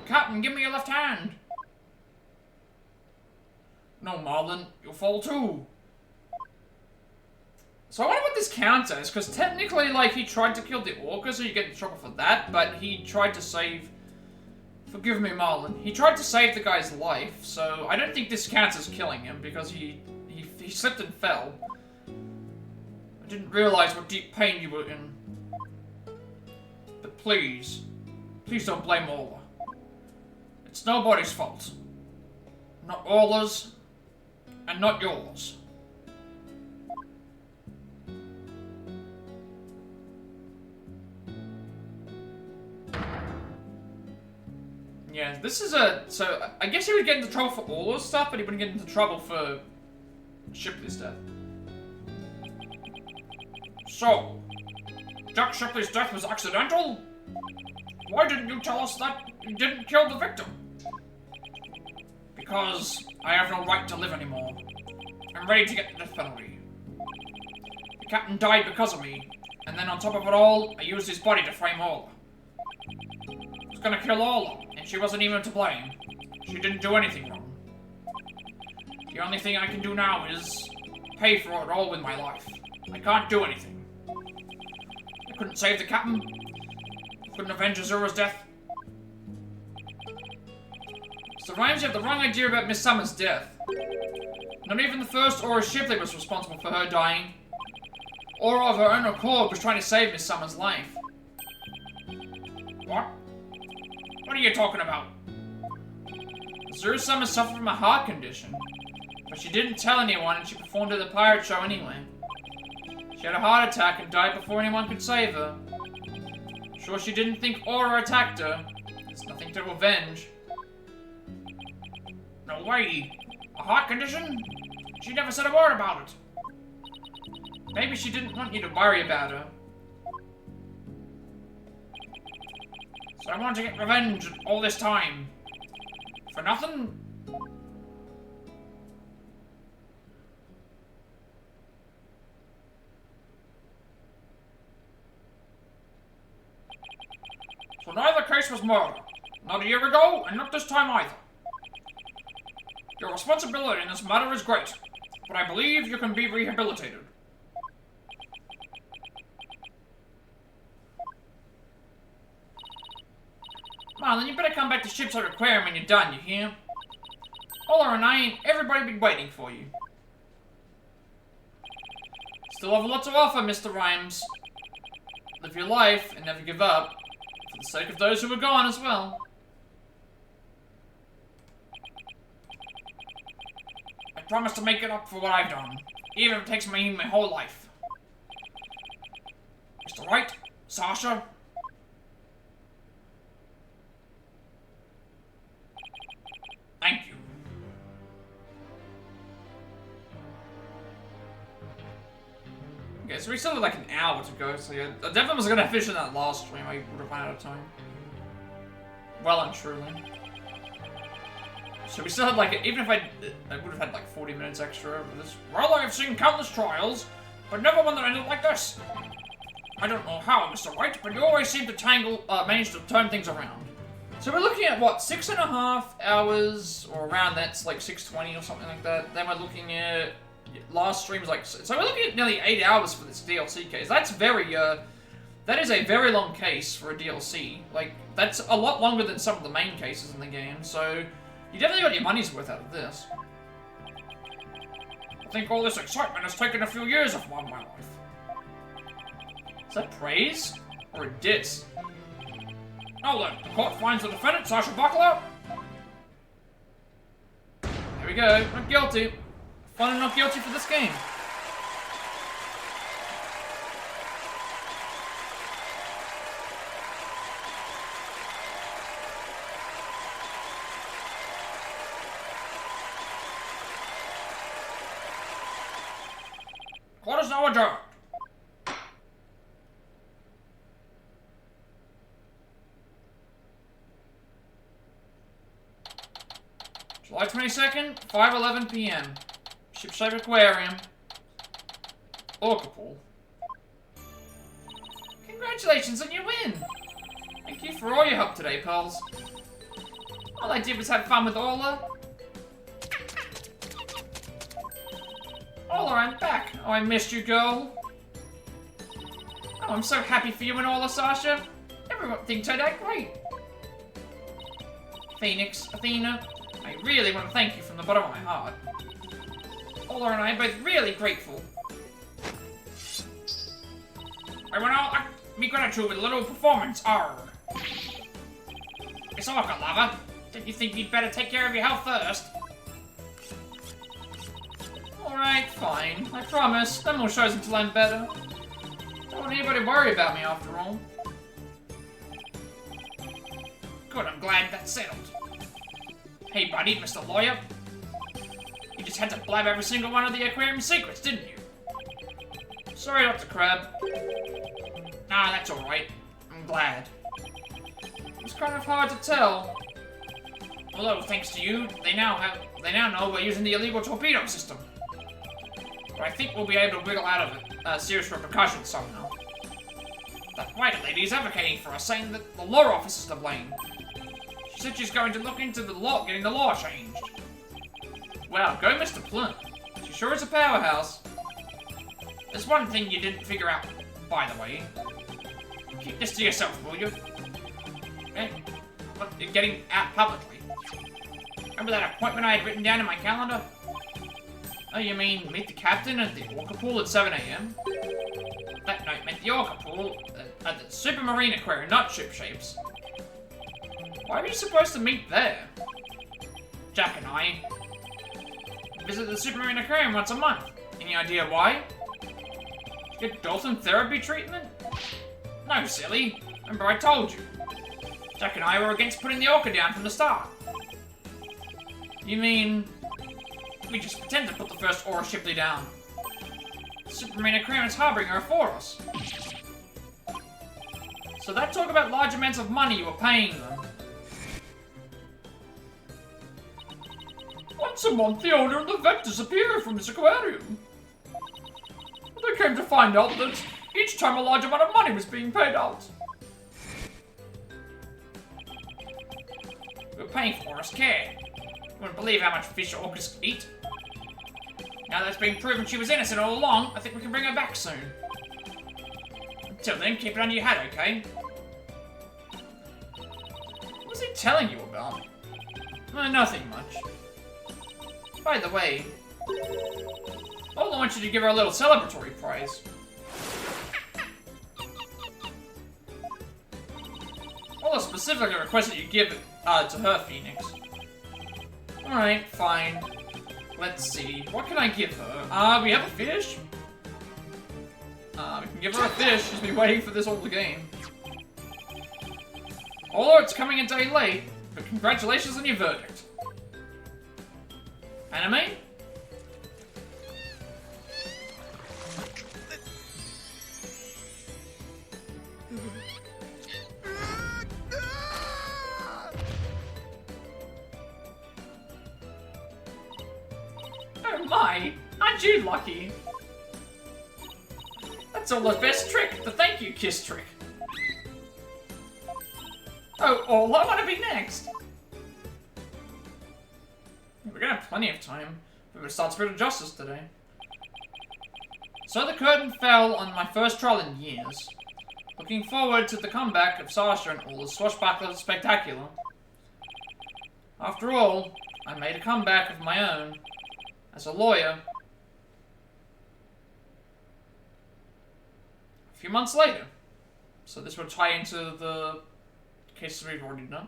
Captain, give me your left hand. No, Marlon, you'll fall too. So I wonder what this counts as, because technically, like, he tried to kill the orca, so you get in trouble for that, but he tried to save... Forgive me, Marlon. He tried to save the guy's life, so I don't think this counts as killing him, because he he slipped and fell. I didn't realize what deep pain you were in. But please don't blame Orla. It's nobody's fault. Not Orla's, and not yours. Yeah, this is so I guess he would get into trouble for Orla's stuff, but he wouldn't get into trouble for Shipley's death. So, Jack Shipley's death was accidental? Why didn't you tell us that you didn't kill the victim? Because I have no right to live anymore. I'm ready to get the death penalty. The captain died because of me, and then on top of it all, I used his body to frame Orla. I was gonna kill Orla, and she wasn't even to blame. She didn't do anything wrong. The only thing I can do now is pay for it all with my life. I can't do anything. I couldn't save the captain. Couldn't avenge Azura's death. So Rhymes, you have the wrong idea about Miss Summer's death. Not even the first Aura Shipley was responsible for her dying. Aura of her own accord was trying to save Miss Summer's life. What? What are you talking about? Azura Summer suffered from a heart condition, but she didn't tell anyone and she performed at the pirate show anyway. She had a heart attack and died before anyone could save her. Sure she didn't think Aura attacked her. There's nothing to avenge. No way! A heart condition? She never said a word about it. Maybe she didn't want you to worry about her. So I wanted to get revenge all this time. For nothing? So neither case was murder. Not a year ago, and not this time either. Your responsibility in this matter is great, but I believe you can be rehabilitated. Well, then you better come back to Shipside Aquarium when you're done, you hear? Ola and I and everybody been waiting for you. Still have a lot to offer, Mr. Rhymes. Live your life and never give up, for the sake of those who are gone as well. I promise to make it up for what I've done, even if it takes me my whole life. Mr. Wright, Sasha. Thank you. Okay, so we still have like an hour to go, so yeah. I definitely was gonna finish in that last stream, I would have run out of time. Well and truly. So we still had like, even if I would have had like 40 minutes extra over this. Well, I've seen countless trials, but never one that ended like this. I don't know how, Mr. Wright, but you always seem to manage to turn things around. So we're looking at, what, 6.5 hours, or around that's like 6:20 or something like that. Then we're looking at, last stream's like, so we're looking at nearly 8 hours for this DLC case. That's very, that is a very long case for a DLC. Like, that's a lot longer than some of the main cases in the game, so you definitely got your money's worth out of this. I think all this excitement has taken a few years off my life. Is that praise? Or a diss? Oh, then, the court finds the defendant, Sasha Buckler. There we go, not guilty. Fun and not guilty for this game. Court is now adjourned. July 22nd, 5:11 p.m. Shipside Aquarium. Orcapool. Congratulations on your win! Thank you for all your help today, pals. All I did was have fun with Ola. Ola, I'm back. Oh, I missed you, girl. Oh, I'm so happy for you and Ola, Sasha. Everything turned out great. Phoenix, Athena, I really want to thank you from the bottom of my heart. Ola and I are both really grateful. I want to be gratitude with a little performance, It's Orca Lover. Don't you think you'd better take care of your health first? Alright, fine. I promise. No more shows until I'm better. Don't want anybody to worry about me after all. Good, I'm glad that's settled. Hey buddy, Mr. Lawyer. You just had to blab every single one of the aquarium secrets, didn't you? Sorry, Dr. Crab. Nah, that's alright. I'm glad. It's kind of hard to tell. Although, thanks to you, they now know we're using the illegal torpedo system. But I think we'll be able to wiggle out of it, serious repercussions somehow. That white lady is advocating for us, saying that the law office is to blame. She said she's going to look into the law, getting the law changed. Wow, go Mr. Plat. She sure is a powerhouse. There's one thing you didn't figure out, by the way. Keep this to yourself, will you? Okay? What, you're getting out publicly. Remember that appointment I had written down in my calendar? Oh, you mean meet the captain at the Orca Pool at 7 AM? That note meant the Orca Pool at the Supermarine Aquarium, not Ship Shapes. Why are you supposed to meet there? Jack and I visit the Supermarine Aquarium once a month. Any idea why? Get dolphin therapy treatment? No, silly. Remember I told you. Jack and I were against putting the Orca down from the start. You mean... we just pretend to put the first Aura Shipley down. The Supermarine Aquarium is harboring her for us. So that talk about large amounts of money you were paying them. Once a month, the owner and the vet disappear from this aquarium. They came to find out that each time a large amount of money was being paid out. We were paying for Aura's care. You wouldn't believe how much fish orcas eat. Now that it's been proven she was innocent all along, I think we can bring her back soon. Until then, keep it under your hat, okay? What was he telling you about? Nothing much. By the way, Ola wants you to give her a little celebratory prize. Ola specifically requested you give it to her, Phoenix. Alright, fine. Let's see. What can I give her? We have a fish? We can give her a fish. She's been waiting for this all the game. Ola, it's coming a day late, but congratulations on your verdict. Anime? Oh my! Aren't you lucky? That's Ola's best trick, the thank you kiss trick. Oh, Ola, I want to be next! We're gonna have plenty of time. We're gonna start Spirit of Justice today. So the curtain fell on my first trial in years. Looking forward to the comeback of Sasha and Ola's swashbuckler spectacular. After all, I made a comeback of my own. As a lawyer. A few months later. So this would tie into the cases we've already done.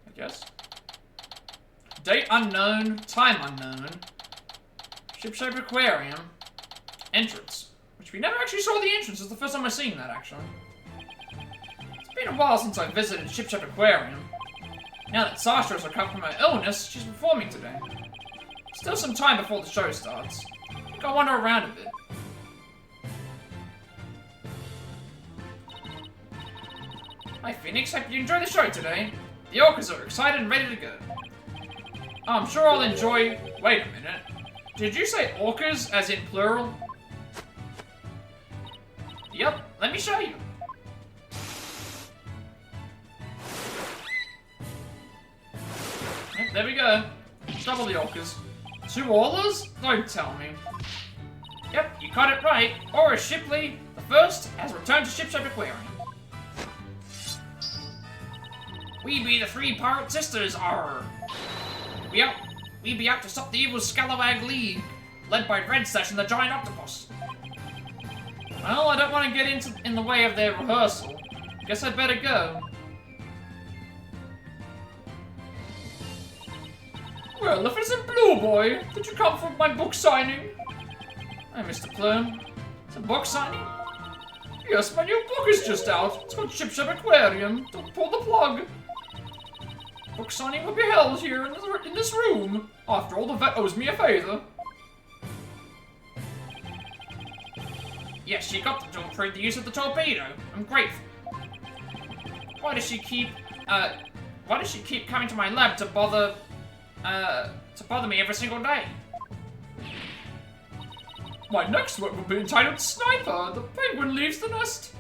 I guess. Date unknown, time unknown. Ship-shaped aquarium. Entrance. Which we never actually saw the entrance. It's the first time I've seen that, actually. It's been a while since I visited Ship-shaped aquarium. Now that Sasha has recovered from her illness, she's performing today. Still some time before the show starts. I think I'll wander around a bit. Hi Phoenix, hope you enjoy the show today. The orcas are excited and ready to go. I'm sure I'll enjoy... Wait a minute. Did you say orcas as in plural? Yep, let me show you. Yep, there we go. Double the orcas. 2 Olas? Don't tell me. Yep, you got it right. Aura Shipley, the first, has returned to Ship-shaped Aquarium. We be the 3 pirate sisters, arr. Yep, We be out to stop the evil Scalawag League, led by Red Sash and the Giant Octopus. Well, I don't want to get in the way of their rehearsal. Guess I'd better go. Well, if it's a blue boy, did you come for my book signing? Hi, Mr. Plum. It's a book signing? Yes, my new book is just out. It's called Ship Ship Aquarium. Don't pull the plug. Book signing will be held here in this room. After all, the vet owes me a favor. Yes, she got to approve the use of the torpedo. I'm grateful. Why does she keep coming to my lab to bother me every single day? My next work will be entitled Sniper. The penguin leaves the nest.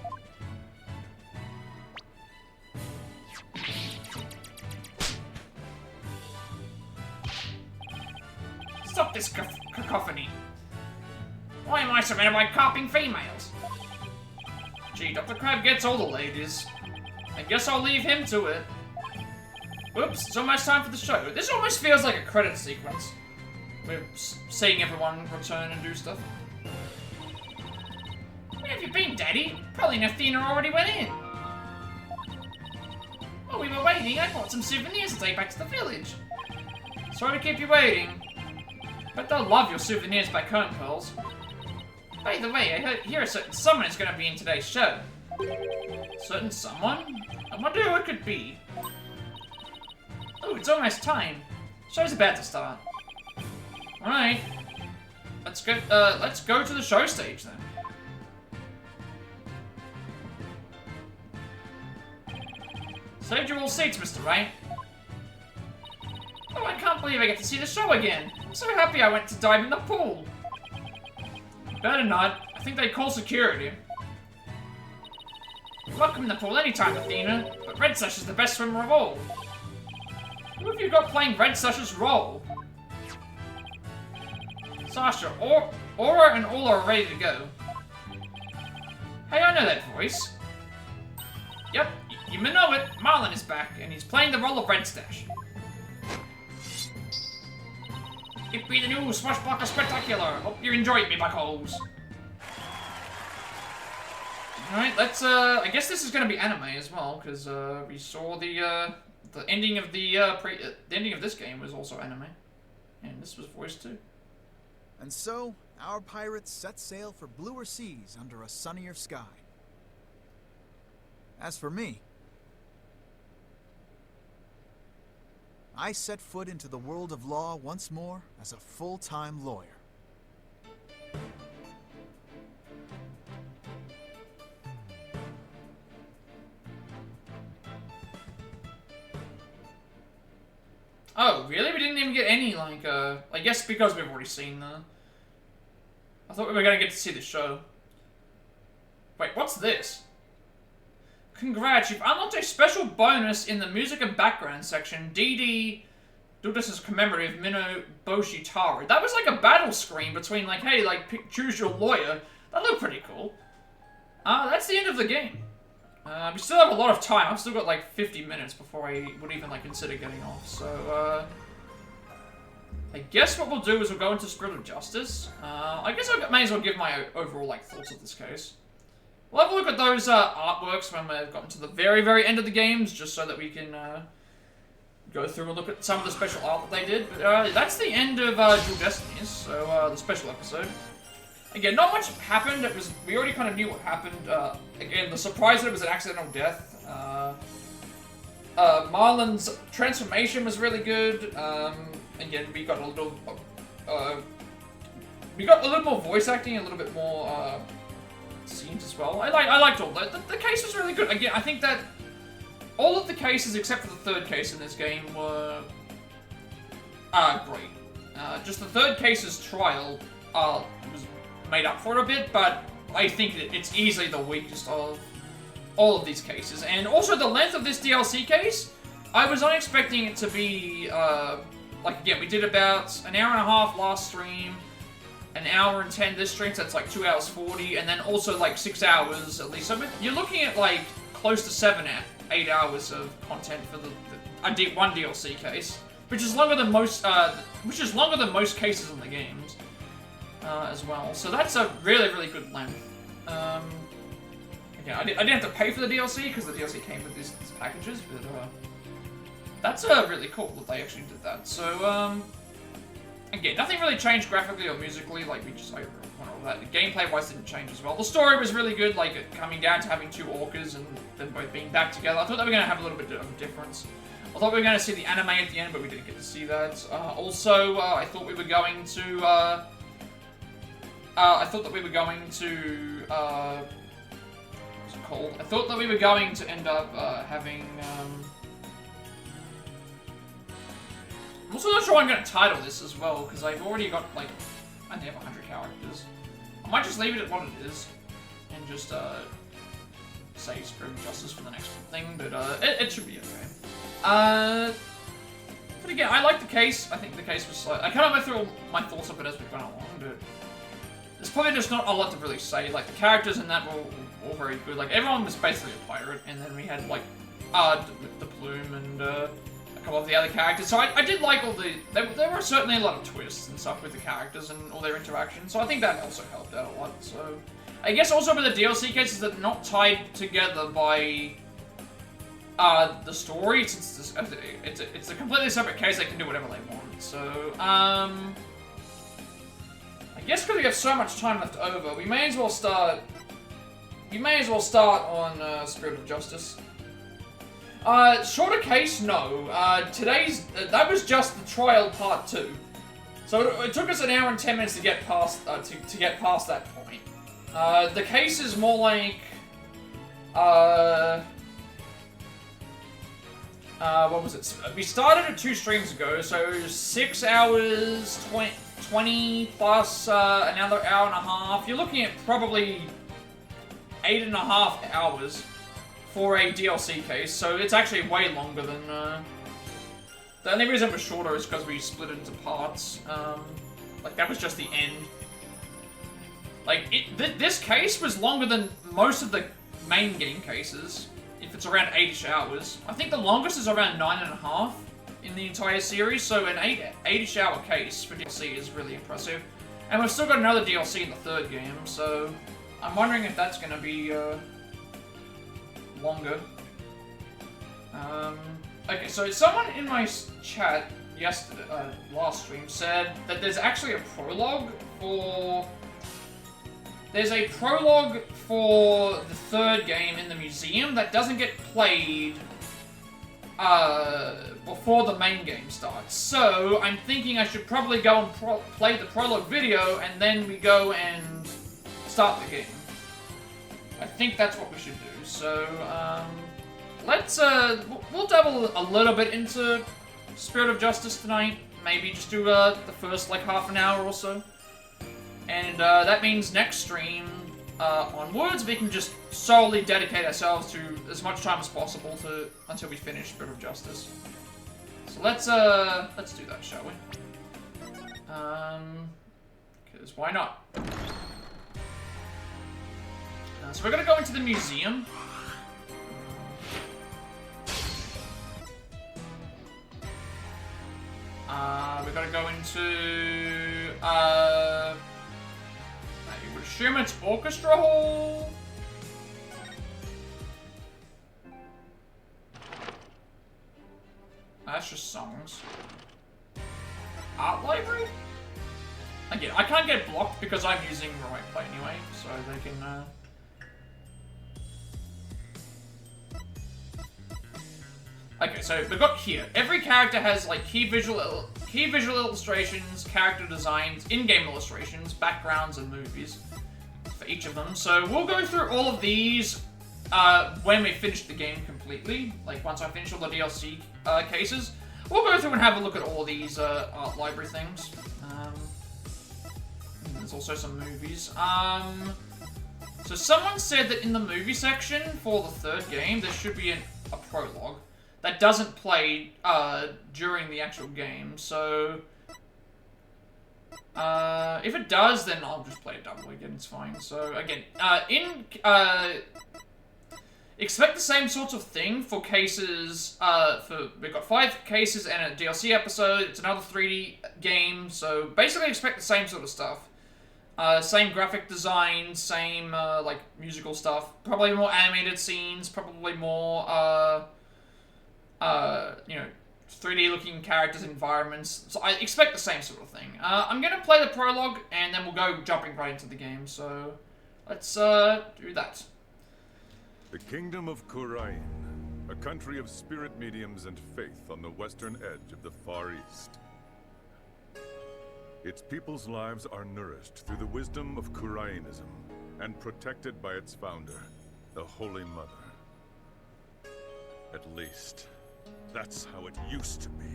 Stop this cacophony. Why am I surrounded by carping females? Gee, Dr. Crab gets all the ladies. I guess I'll leave him to it. Oops, it's almost time for the show. This almost feels like a credit sequence. We're seeing everyone return and do stuff. Where have you been, Daddy? Probably Athena already went in. While we were waiting, I bought some souvenirs to take back to the village. Sorry to keep you waiting. But they'll love your souvenirs back home, Pearls. By the way, I hear a certain someone is going to be in today's show. Certain someone? I wonder who it could be. Oh, it's almost time. Show's about to start. Alright. Let's go to the show stage then. Saved you all seats, Mr. Wright. Oh, I can't believe I get to see the show again. I'm so happy I went to dive in the pool. Better not. I think they call security. Welcome in the pool anytime, Athena. But Red Sash is the best swimmer of all. Who have you got playing Red Sash's role? Sasha, Aura and Ola are ready to go. Hey, I know that voice. Yep, you may know it. Marlin is back, and he's playing the role of Red Sash. It be the new Swashbuckler Spectacular. Hope you enjoyed me, buckholes. Alright, let's, I guess this is gonna be anime as well, because, we saw the ending of the ending of this game was also anime. And this was voiced too. And so, our pirates set sail for bluer seas under a sunnier sky. As for me, I set foot into the world of law once more as a full-time lawyer. Oh, really? We didn't even get any, like, I guess because we've already seen the... I thought we were gonna get to see the show. Wait, what's this? Congrats, you've unlocked a special bonus in the music and background section. DD do this as commemorative Minno Boshitaru. That was like a battle screen between, like, hey, like, choose your lawyer. That looked pretty cool. That's the end of the game. We still have a lot of time. I've still got like 50 minutes before I would even like consider getting off. So, I guess what we'll do is we'll go into Spirit of Justice. I guess I may as well give my overall like thoughts of this case. We'll have a look at those artworks when we've gotten to the very, very end of the games, just so that we can go through and look at some of the special art that they did. But that's the end of Destinies, so the special episode. Again, not much happened. We already kind of knew what happened. Again, the surprise that it was an accidental death. Marlin's transformation was really good. Again, we got a little more voice acting, a little bit more scenes as well. I liked all that. The case was really good. Again, I think that all of the cases except for the third case in this game were great. Just the third case's trial was made up for it a bit, but I think that it's easily the weakest of all of these cases. And also the length of this DLC case, I was not expecting it to be, like again, we did about an hour and a half last stream, an hour and 10 this stream, so that's like 2 hours 40, and then also like 6 hours at least. So you're looking at like close to 7 8 hours of content for one DLC case. which is longer than most cases in the games, as well. So that's a really, really good length. Again, I didn't have to pay for the DLC because the DLC came with these packages, but that's really cool that they actually did that. So again, nothing really changed graphically or musically. Like we just went over that. The gameplay-wise didn't change as well. The story was really good. Like it coming down to having two orcas and them both being back together. I thought they were going to have a little bit of a difference. I thought we were going to see the anime at the end, but we didn't get to see that. Also, I thought we were going to. What's it called? I thought that we were going to end up having. I'm also not sure I'm going to title this as well, because I've already got, like, I only have 100 characters. I might just leave it at what it is, and just, say Spirit of Justice for the next thing, but, it should be okay. But again, I like the case. I think the case was, I kind of went through all my thoughts of it as we went along, but there's probably just not a lot to really say. Like, the characters in that were all very good. Like, everyone was basically a pirate, and then we had, like, the Plume and, a couple of the other characters. So I did like all the... There were certainly a lot of twists and stuff with the characters and all their interactions, so I think that also helped out a lot. So I guess also with the DLC cases that are not tied together by the story. It's a completely separate case. They can do whatever they want. So I guess because we have so much time left over, we may as well start. On Spirit of Justice. Shorter case, no. That was just the trial part 2. So it took us an hour and 10 minutes to get past to get past that point. The case is more like what was it? We started it 2 streams ago, so it was 6 hours, 20 plus another hour and a half. You're looking at probably 8.5 hours for a DLC case, so it's actually way longer than, the only reason it was shorter is because we split it into parts. Like, that was just the end. Like, this case was longer than most of the main game cases, if it's around 8-ish hours. I think the longest is around 9.5 in the entire series, so an 8-ish hour case for DLC is really impressive. And we've still got another DLC in the 3rd game, so I'm wondering if that's going to be, longer. Okay, so someone in my chat yesterday, last stream, said that there's actually a prologue for... There's a prologue for the 3rd game in the museum that doesn't get played before the main game starts. So I'm thinking I should probably go and play the prologue video, and then we go and start the game. I think that's what we should do. So, let's, we'll dabble a little bit into Spirit of Justice tonight. Maybe just do, the first, like, half an hour or so. And, that means next stream, onwards, we can just solely dedicate ourselves to as much time as possible until we finish Spirit of Justice. So let's do that, shall we? Because why not? So we're gonna go into the museum. We're gonna go into, I would assume it's Orchestra Hall. That's just songs. Art Library? Again, I can't get blocked because I'm using Wright anyway, so they can, Okay, so we've got here. Every character has like key visual illustrations, character designs, in-game illustrations, backgrounds, and movies for each of them. So we'll go through all of these when we finish the game completely. Like once I finish all the DLC cases, we'll go through and have a look at all these art library things. There's also some movies. So someone said that in the movie section for the 3rd game, there should be a prologue that doesn't play during the actual game, so if it does, then expect the same sorts of thing for cases, we've got 5 cases and a DLC episode, it's another 3D game, so basically expect the same sort of stuff. Same graphic design, same, like, musical stuff, probably more animated scenes, probably more, you know, 3D looking characters, environments, so I expect the same sort of thing. I'm gonna play the prologue, and then we'll go jumping right into the game, so let's, do that. The Kingdom of Khurain, a country of spirit mediums and faith on the western edge of the Far East. Its people's lives are nourished through the wisdom of Khurainism and protected by its founder, the Holy Mother. At least, that's how it used to be.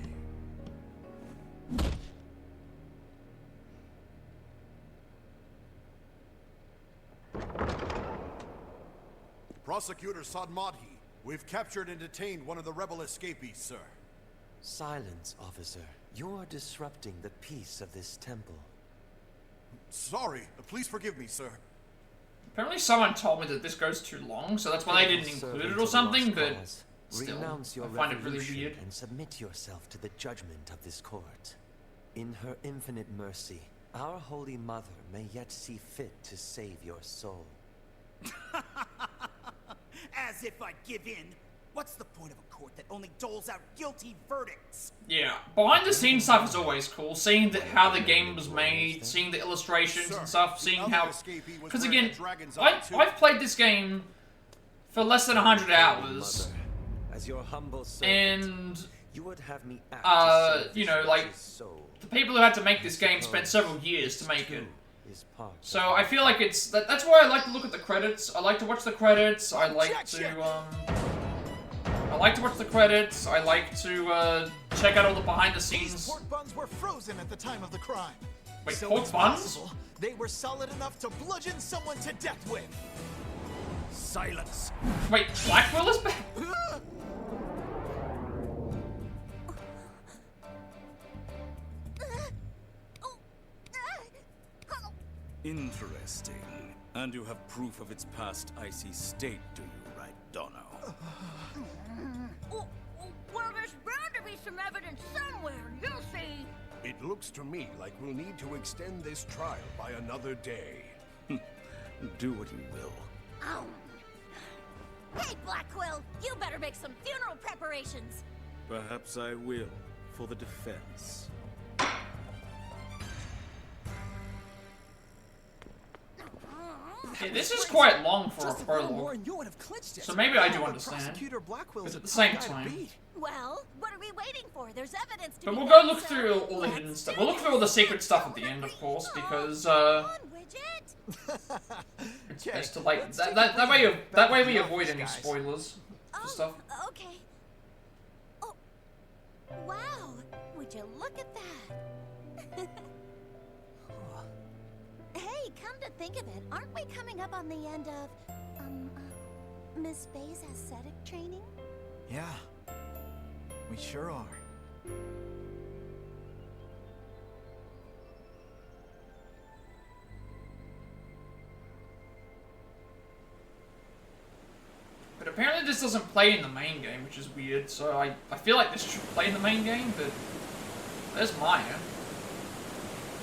Prosecutor Sadmadhi, we've captured and detained one of the rebel escapees, sir. Silence, officer. You're disrupting the peace of this temple. Sorry, please forgive me, sir. Apparently someone told me that this goes too long, so that's why they didn't include it or something, but still, Renounce your I find it really revolution weird. and submit yourself to the judgment of this court. In her infinite mercy, our Holy Mother may yet see fit to save your soul. As if I'd give in. What's the point of a court that only doles out guilty verdicts? Yeah, behind the scenes stuff is always cool. Seeing how the game was made, seeing the illustrations and stuff, seeing how... Because again, I've played this game for less than 100 hours. As your humble servant, And, you would have me act you know, like, the people who had to make this game spent several years to make it. So I feel like it's... That's why I like to look at the credits. I like to watch the credits. I like to watch the credits. I like to check out all the behind the scenes. These pork buns were frozen at the time of the crime. Wait, so pork it's buns? possible they were solid enough to bludgeon someone to death with. Silence. Wait, Blackwell is back? Interesting. And you have proof of its past icy state, do you, right, Dono? Well, there's bound to be some evidence somewhere, you'll see. It looks to me like we'll need to extend this trial by another day. Do what you will. Oh. Hey, Blackquill, you better make some funeral preparations. Perhaps I will, for the defense. Okay, this is quite long for a prologue. So maybe I do understand. But at the same time... Well, what are we waiting for? There's evidence to But be we'll go found, look so through all the hidden let's stuff. do We'll look through all the this. secret stuff at the end, of course, because, Come on, Widget. it's best to, like, that way we avoid any spoilers for stuff. Okay. Oh, wow. Would you look at that? Hey, come to think of it, aren't we coming up on the end of, Miss Bay's ascetic training? Yeah, we sure are. But apparently this doesn't play in the main game, which is weird, so I feel like this should play in the main game, but there's Maya.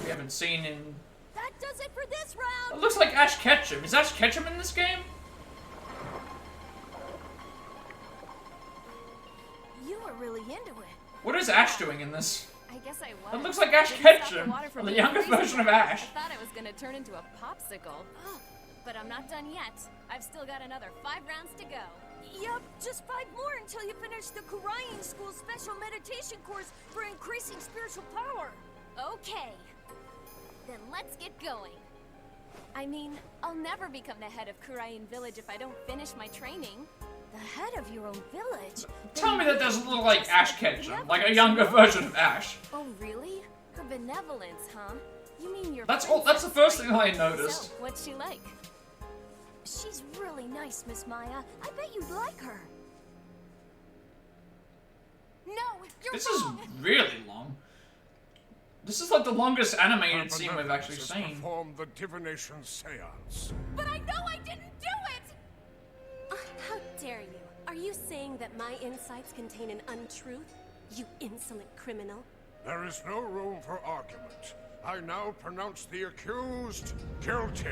We haven't seen in... That does it for this round! It looks like Ash Ketchum. Is Ash Ketchum in this game? You were really into it. What is Ash doing in this? I guess I was. It looks like Ash Didn't stop the Ketchum, water from the being younger freezing. version of Ash. I thought I was gonna turn into a popsicle. But I'm not done yet. I've still got another 5 rounds to go. Yup, just 5 more until you finish the Khurain School's special meditation course for increasing spiritual power. Okay. Then let's get going. I mean, I'll never become the head of Khurain Village if I don't finish my training. The head of your own village? Tell me that doesn't look like Ash Ketchum, like a younger version of Ash. Oh, really? Her benevolence, huh? You mean your That's all. That's the first thing I noticed. So, what's she like? She's really nice, Miss Maya. I bet you'd like her. No, you're This is wrong. really long. This is like the longest animated scene we've actually seen. Perform the divination seance. But I know I didn't do it! How dare you saying that my insights contain an untruth, you insolent criminal? There is no room for argument. I now pronounce the accused guilty.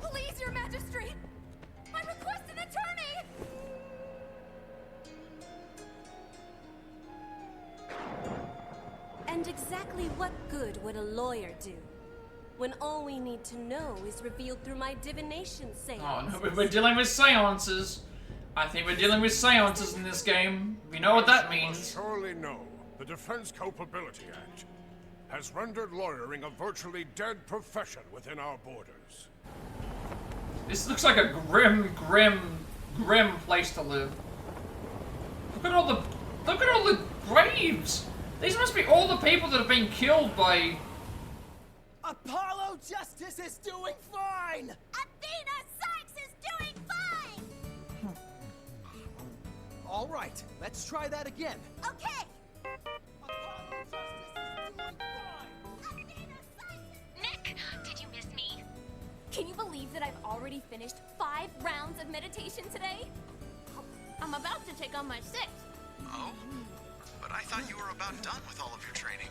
Please, Your Majesty! I request an attorney! And exactly what good would a lawyer do? When all we need to know is revealed through my divination seance. Oh no, we're dealing with seances. I think we're dealing with seances in this game. We know what that means. You must surely know the Defense Culpability Act has rendered lawyering a virtually dead profession within our borders. This looks like a grim place to live. Look at all the graves. These must be all the people that have been killed by... Apollo Justice is doing fine! Athena Sykes is doing fine! All right, let's try that again. Okay. Apollo Justice is doing fine! Athena Sykes is... Nick, did you miss me? Can you believe that I've already finished 5 rounds of meditation today? I'm about to take on my 6th. Oh? But I thought you were about done with all of your training.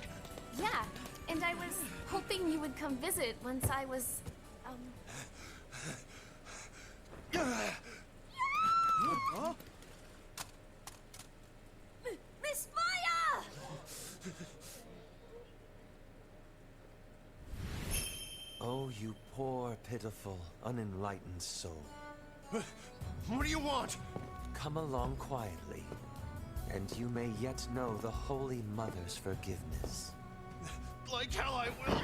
Yeah, and I was hoping you would come visit once I was, Huh? Miss Maya! Oh, you poor, pitiful, unenlightened soul. What do you want? Come along quietly, and you may yet know the Holy Mother's forgiveness. Like hell I will.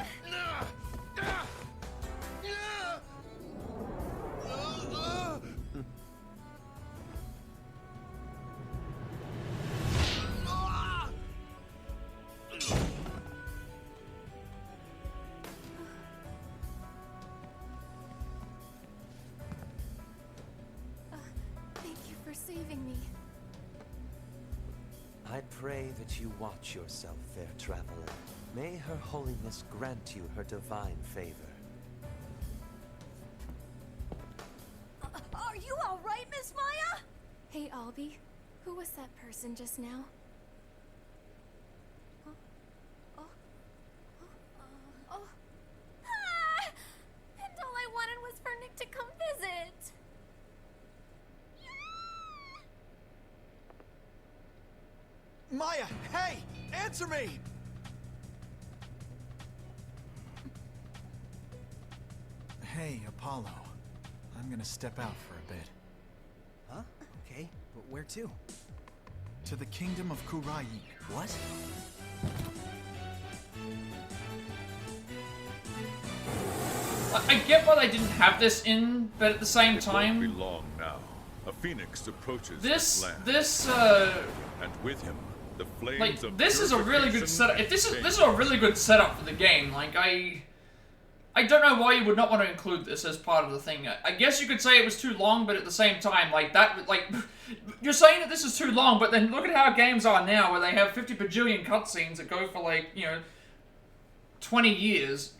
thank you for saving me. I pray that you watch yourself, fair traveler. May Her Holiness grant you her divine favor. Are you all right, Miss Maya? Hey, Albie, who was that person just now? Ah! And all I wanted was for Nick to come visit. Maya, hey! Answer me! Hey, Apollo. I'm gonna step out for a bit. Huh? Okay, but where to? To the kingdom of Kurain. What? I get why they didn't have this in, but at the same It won't be time, long now. A phoenix approaches this land, and with him the flames like of this is a really good purification setup. If and this change. is a really good setup for the game. Like I don't know why you would not want to include this as part of the thing. I guess you could say it was too long, but at the same time, like that, like you're saying that this is too long, but then look at how games are now, where they have 50 bajillion cutscenes that go for like 20 years.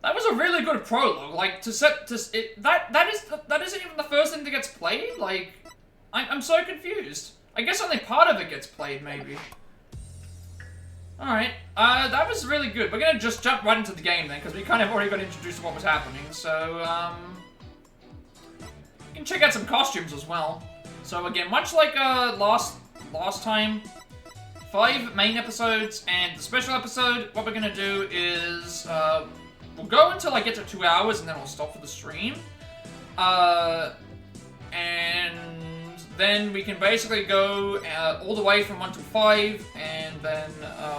That was a really good prologue. Like that isn't even the first thing that gets played. Like I'm so confused. I guess only part of it gets played, maybe. Alright, that was really good. We're gonna just jump right into the game then, because we kind of already got introduced to what was happening, so, you can check out some costumes as well. So again, much like, last time, 5 main episodes and the special episode, what we're gonna do is, we'll go until I get to 2 hours, and then we'll stop for the stream. And then we can basically go all the way from 1 to 5, and then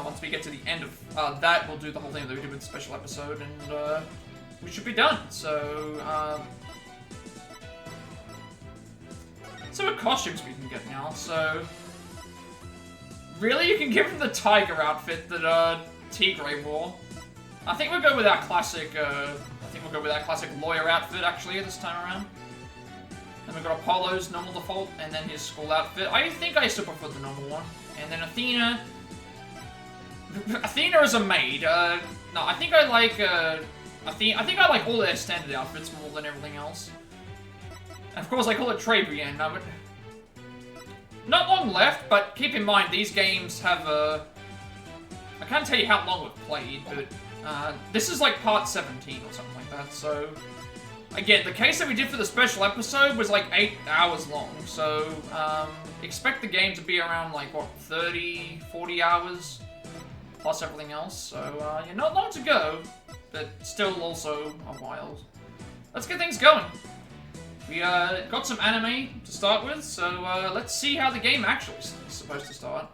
once we get to the end of that, we'll do the whole thing that we did with the special episode, and we should be done. So, so what costumes we can get now? So, really, you can give him the tiger outfit that Tigre wore. I think we'll go with our classic. Lawyer outfit actually this time around. Then we've got Apollo's normal default, and then his school outfit. I think I still prefer the normal one. And then Athena. Athena is a maid. No, I think I like I think I like all their standard outfits more than everything else. And of course, I call it Trilogy, and not long left, but keep in mind these games have I can't tell you how long we've played, but this is like part 17 or something like that. So again, the case that we did for the special episode was like 8 hours long. So expect the game to be around like what 30, 40 hours plus everything else. So yeah, not long to go, but still also a while. Let's get things going. We got some anime to start with, so let's see how the game actually is supposed to start.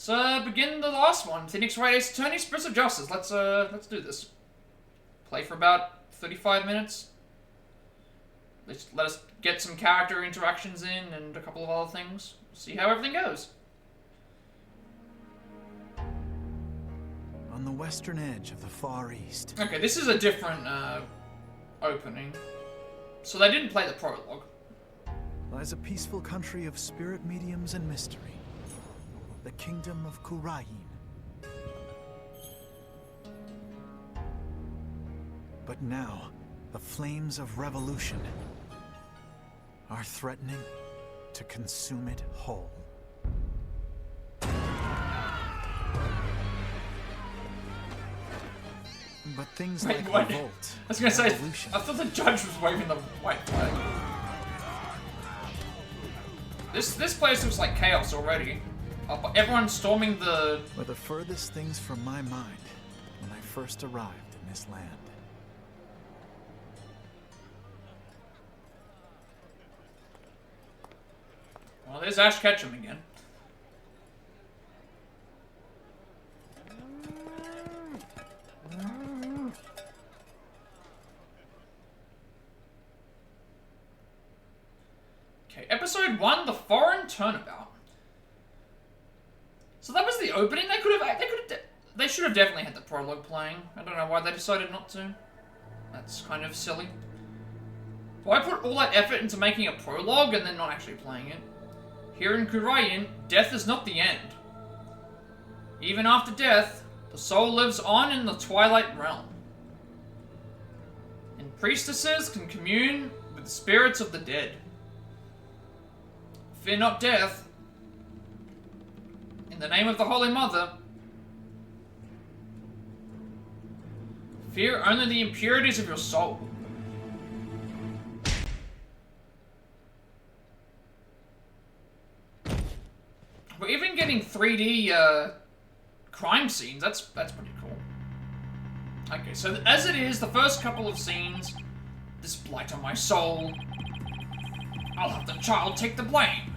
Let's begin the last one. Phoenix Wright Ace Attorney, Spirits of Justice. Let's do this. Play for about 35 minutes. Let us get some character interactions in and a couple of other things. See how everything goes. On the western edge of the Far East. Okay, this is a different opening. So they didn't play the prologue. Lies a peaceful country of spirit mediums and mystery. The kingdom of Khurain. But now, the flames of revolution are threatening to consume it whole. But things like revolt, I was gonna say, I thought the judge was waving the white flag. This place looks like chaos already. Everyone's storming the... were the furthest things from my mind when I first arrived in this land. Well, there's Ash Ketchum again. Okay, episode 1, The Foreign Turnabout. So that was the opening. They should have definitely had the prologue playing. I don't know why they decided not to. That's kind of silly. Why put all that effort into making a prologue and then not actually playing it? Here in Khurain, death is not the end. Even after death, the soul lives on in the Twilight Realm. And priestesses can commune with the spirits of the dead. Fear not death. In the name of the Holy Mother. Fear only the impurities of your soul. We're even getting 3D crime scenes. That's pretty cool. Okay, so as it is, the first couple of scenes, this blight on my soul. I'll have the child take the blame.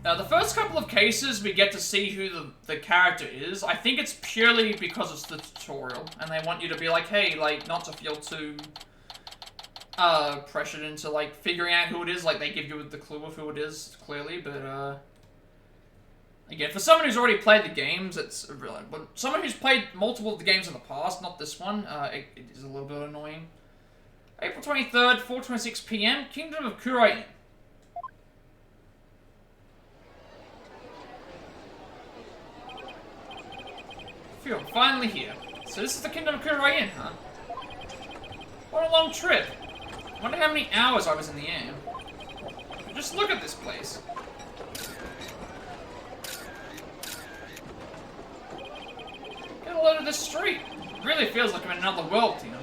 The first couple of cases, we get to see who the character is. I think it's purely because it's the tutorial, and they want you to be like, hey, like, not to feel too pressured into, like, figuring out who it is. Like, they give you the clue of who it is, clearly, but, again, for someone who's already played the games, it's really... But someone who's played multiple of the games in the past, not this one, it is a little bit annoying. April 23rd, 4:26 PM, Kingdom of Khurain. Phew, I'm finally here. So this is the Kingdom of Khurain, huh? What a long trip. I wonder how many hours I was in the air. Just look at this place. Get a load of this street. It really feels like I'm in another world, you know.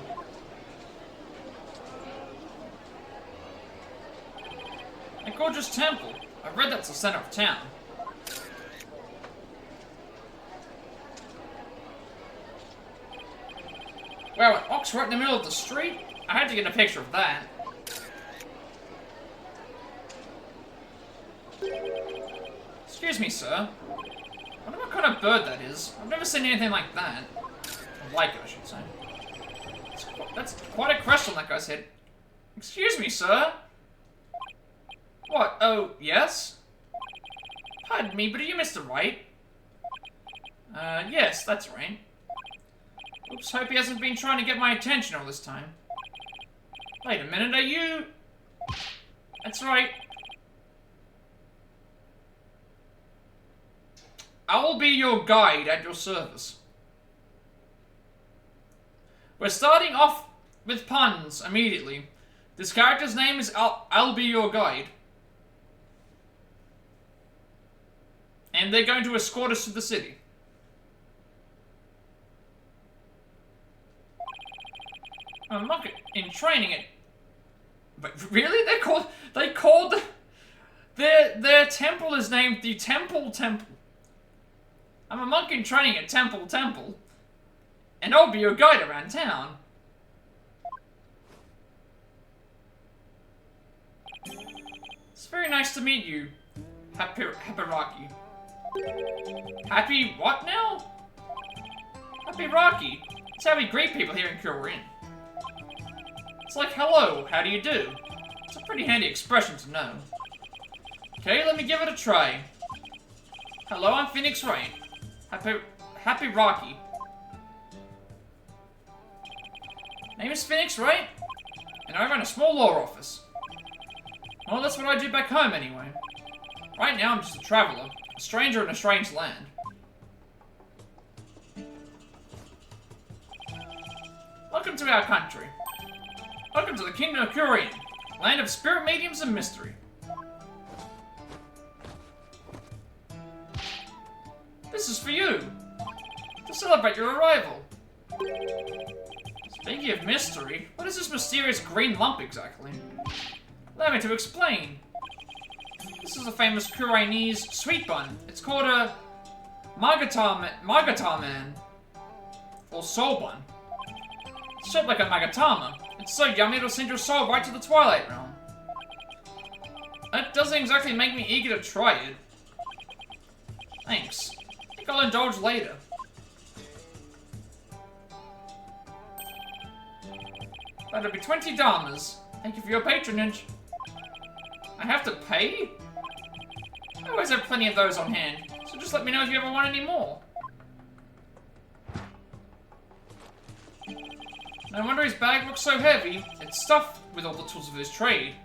A gorgeous temple. I've read that's the center of town. Wow, an ox right in the middle of the street? I had to get a picture of that. Excuse me, sir. I wonder what kind of bird that is. I've never seen anything like that. Like it, I should say. That's quite a crest on that guy's head. Excuse me, sir. What? Oh, yes? Pardon me, but are you Mr. Wright? Yes, that's right. Oops, hope he hasn't been trying to get my attention all this time. Wait a minute, are you... That's right. I will be your guide at your service. We're starting off with puns immediately. This character's name is I'll be your guide. And they're going to escort us to the city. I'm not in training it. But really? They called their temple is named the Temple. I'm a monk in training at Temple. And I'll be your guide around town. It's very nice to meet you, Happy Happy what now? Happy Rocky. It's how we greet people here in Kurin. It's like, hello, how do you do? It's a pretty handy expression to know. Okay, let me give it a try. Hello, I'm Phoenix Wright. Happy Rocky. Name is Phoenix Wright, and I run a small law office. Well, that's what I do back home anyway. Right now, I'm just a traveler, a stranger in a strange land. Welcome to our country. Welcome to the Kingdom of Kurin, land of spirit mediums and mystery. This is for you, to celebrate your arrival. Speaking of mystery, what is this mysterious green lump exactly? Allow me to explain. This is a famous Kurinese sweet bun. It's called a Magatama man, or soul bun. It's shaped like a Magatama. It's so yummy it'll send your soul right to the Twilight Realm. That doesn't exactly make me eager to try it. Thanks. I think I'll indulge later. That'll be 20 Dharmas. Thank you for your patronage. I have to pay? I always have plenty of those on hand, so just let me know if you ever want any more. No wonder his bag looks so heavy. It's stuffed with all the tools of his trade.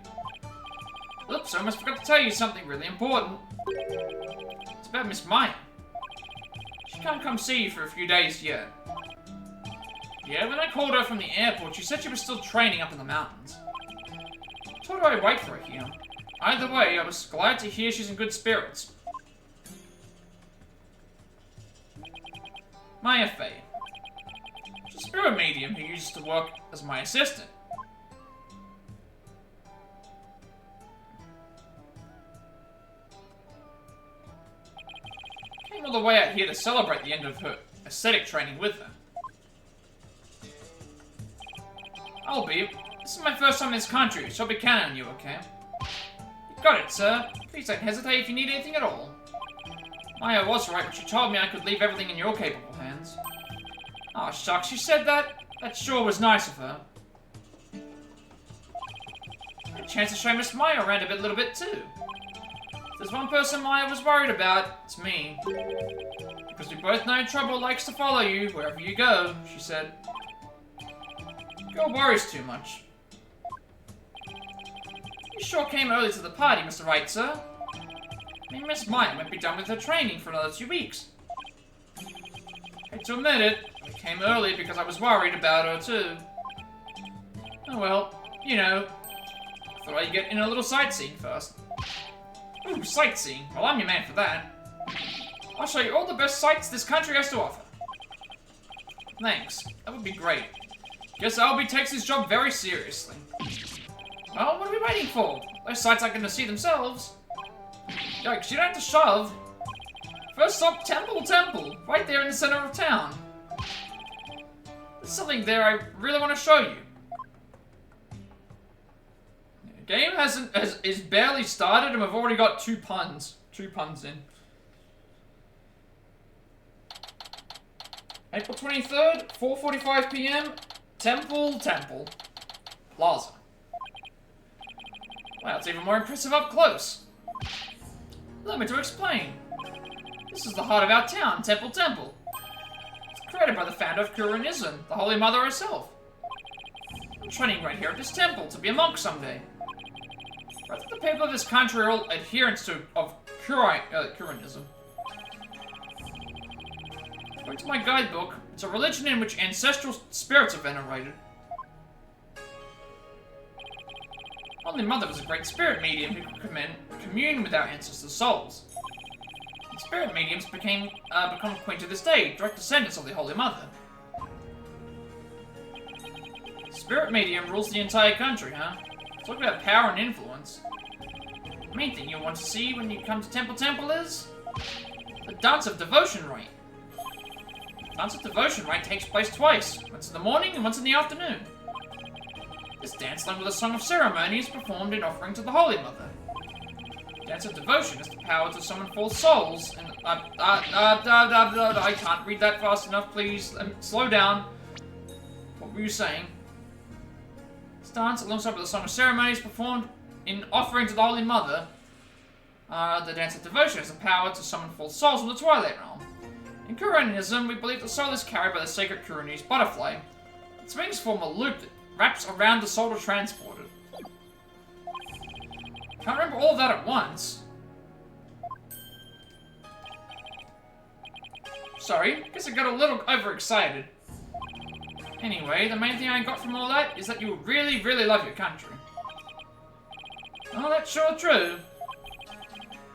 Oops, I almost forgot to tell you something really important. It's about Miss Maya. She can't come see you for a few days yet. Yeah, when I called her from the airport, she said she was still training up in the mountains. I told her I'd wait for her here. Either way, I was glad to hear she's in good spirits. Maya Fey. She's a spirit medium who used to work as my assistant. Came all the way out here to celebrate the end of her ascetic training with her. I'll be. This is my first time in this country, so I'll be counting on you, okay? You got it, sir. Please don't hesitate if you need anything at all. Maya was right when she told me I could leave everything in your capable hands. Aw, shucks, she said that? That sure was nice of her. A chance to show Miss Maya around a little bit, too. If there's one person Maya was worried about, it's me. Because we both know trouble likes to follow you wherever you go, she said. Girl worries too much. You sure came early to the party, Mr. Wright, sir. I mean, Miss Maya won't be done with her training for another 2 weeks. Hate to admit it, I came early because I was worried about her, too. Oh well, you know. Thought I'd get in a little sightseeing first. Ooh, sightseeing. Well, I'm your man for that. I'll show you all the best sights this country has to offer. Thanks. That would be great. Guess Albie takes his job very seriously. Well, what are we waiting for? Those sights aren't going to see themselves. Yikes, you don't have to shove. First stop, Temple, right there in the center of town. There's something there I really want to show you. The game is barely started and we've already got 2 puns. 2 puns in. April 23rd, 4:45 PM, Temple, Plaza. Wow, it's even more impressive up close. Allow me to explain. This is the heart of our town, Temple. It's created by the founder of Kurinism, the Holy Mother herself. I'm training right here at this temple to be a monk someday. I think the people of this country are all adherents of Kurinism. According to my guidebook, it's a religion in which ancestral spirits are venerated. Holy Mother was a great spirit medium who could commune with our ancestors' souls. And spirit mediums become queen to this day, direct descendants of the Holy Mother. Spirit medium rules the entire country, huh? Talk about power and influence. The main thing you want to see when you come to Temple is the Dance of Devotion Rite. Dance of Devotion Rite takes place twice, once in the morning and once in the afternoon. This dance, along with a song of ceremony, is performed in offering to the Holy Mother. Dance of Devotion is the power to summon false souls, and I can't read that fast enough, please. Slow down. What were you saying? This dance, alongside with a song of ceremony, is performed in offering to the Holy Mother. The Dance of Devotion is the power to summon false souls from the Twilight Realm. In Kurainism, we believe the soul is carried by the sacred Kuranese butterfly. Its wings form a loop that wraps around the soul to transport it. Can't remember all of that at once. Sorry, guess I got a little overexcited. Anyway, the main thing I got from all that is that you really, really love your country. Oh, that's sure true.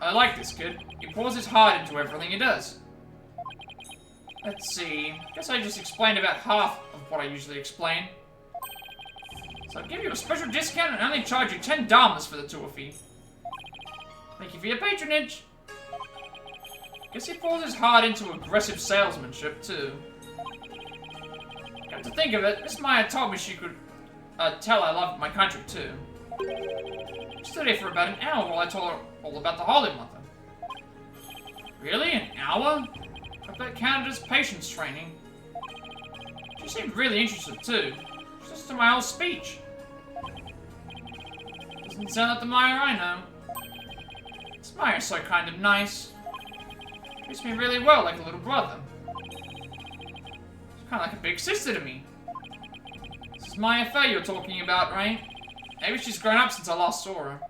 I like this kid. He pours his heart into everything he does. Let's see. Guess I just explained about half of what I usually explain. So I'll give you a special discount and only charge you 10 Dharmas for the tour fee. Thank you for your patronage. Guess he pours his heart into aggressive salesmanship, too. Come to think of it, Miss Maya told me she could tell I loved my country, too. She stood here for about an hour while I told her all about the Holy Mother. Really? An hour? I bet counted as patience training. She seemed really interested, too. She listened to my whole speech. Doesn't sound like the Maya I know. This Maya's so kind of nice. Treats me really well, like a little brother. She's kind of like a big sister to me. This is Maya Fey you're talking about, right? Maybe she's grown up since I last saw her.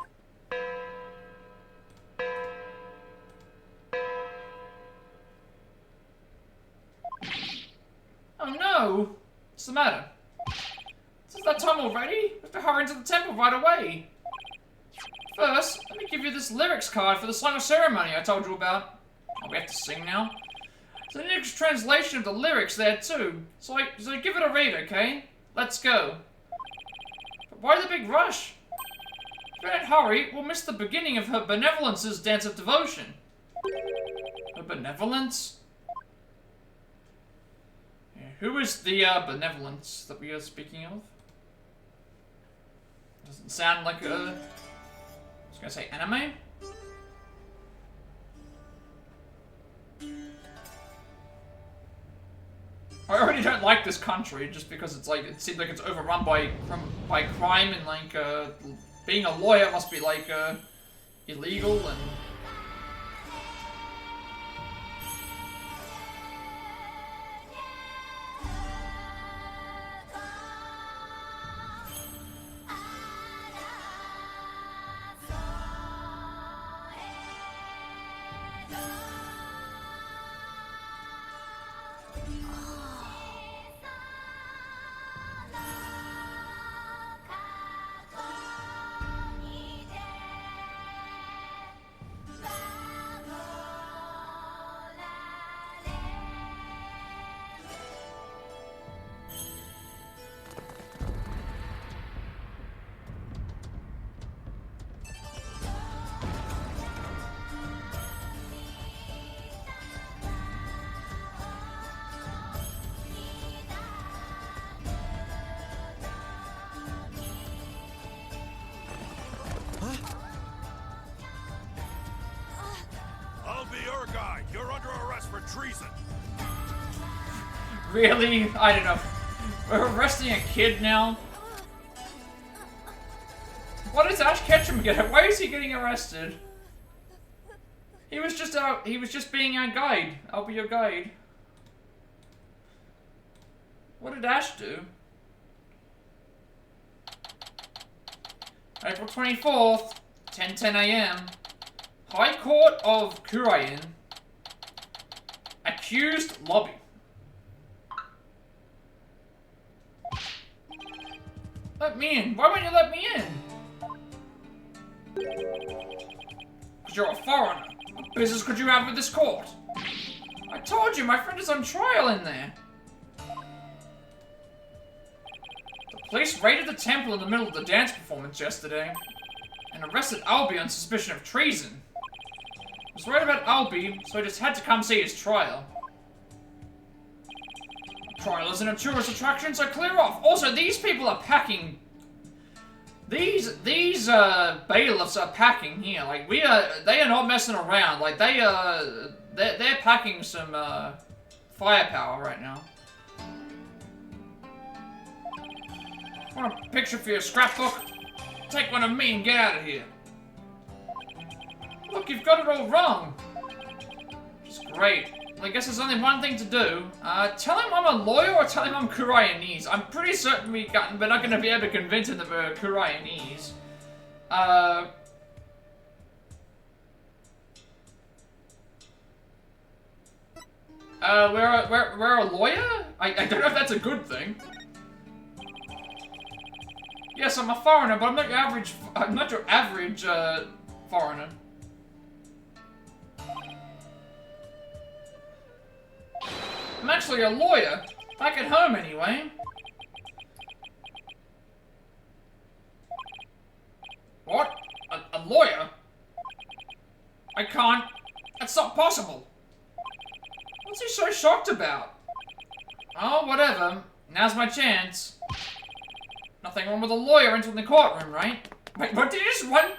Oh no! What's the matter? Is that time already? We have to hurry into the temple right away. First, let me give you this lyrics card for the Song of Ceremony I told you about. Oh, we have to sing now? There's an English translation of the lyrics there too. So give it a read, okay? Let's go. But why the big rush? If we don't hurry, we'll miss the beginning of Her Benevolence's Dance of Devotion. Her Benevolence? Yeah, who is the Benevolence that we are speaking of? Doesn't sound like a... I was gonna say anime? I already don't like this country just because it's like, it seems like it's overrun by crime and like, being a lawyer must be like, illegal and... You're under arrest for treason. Really? I don't know. We're arresting a kid now? What does Ash Ketchum get? Why is he getting arrested? He was just being our guide. I'll be your guide. What did Ash do? April 24th, 10:10 AM. High Court of Kurain. Accused lobby. Let me in. Why won't you let me in? Because you're a foreigner. What business could you have with this court? I told you, my friend is on trial in there. The police raided the temple in the middle of the dance performance yesterday and arrested Albie on suspicion of treason. I was worried about Albie, so I just had to come see his trial. Trial isn't a tourist attraction, so clear off. Also, these people are packing. These bailiffs are packing here. Like they are not messing around. Like they're packing some firepower right now. Want a picture for your scrapbook? Take one of me and get out of here. Look, you've got it all wrong. It's great. Well, I guess there's only one thing to do. Tell him I'm a lawyer or tell him I'm Kuraianese. I'm pretty certain we're not going to be able to convince him that we're Kuraianese. We're a lawyer? I don't know if that's a good thing. Yes, I'm a foreigner, but I'm not your average foreigner. I'm actually a lawyer. Back at home, anyway. What? A lawyer? I can't. That's not possible. What's he so shocked about? Oh, whatever. Now's my chance. Nothing wrong with a lawyer entering the courtroom, right? Wait, what did you just run?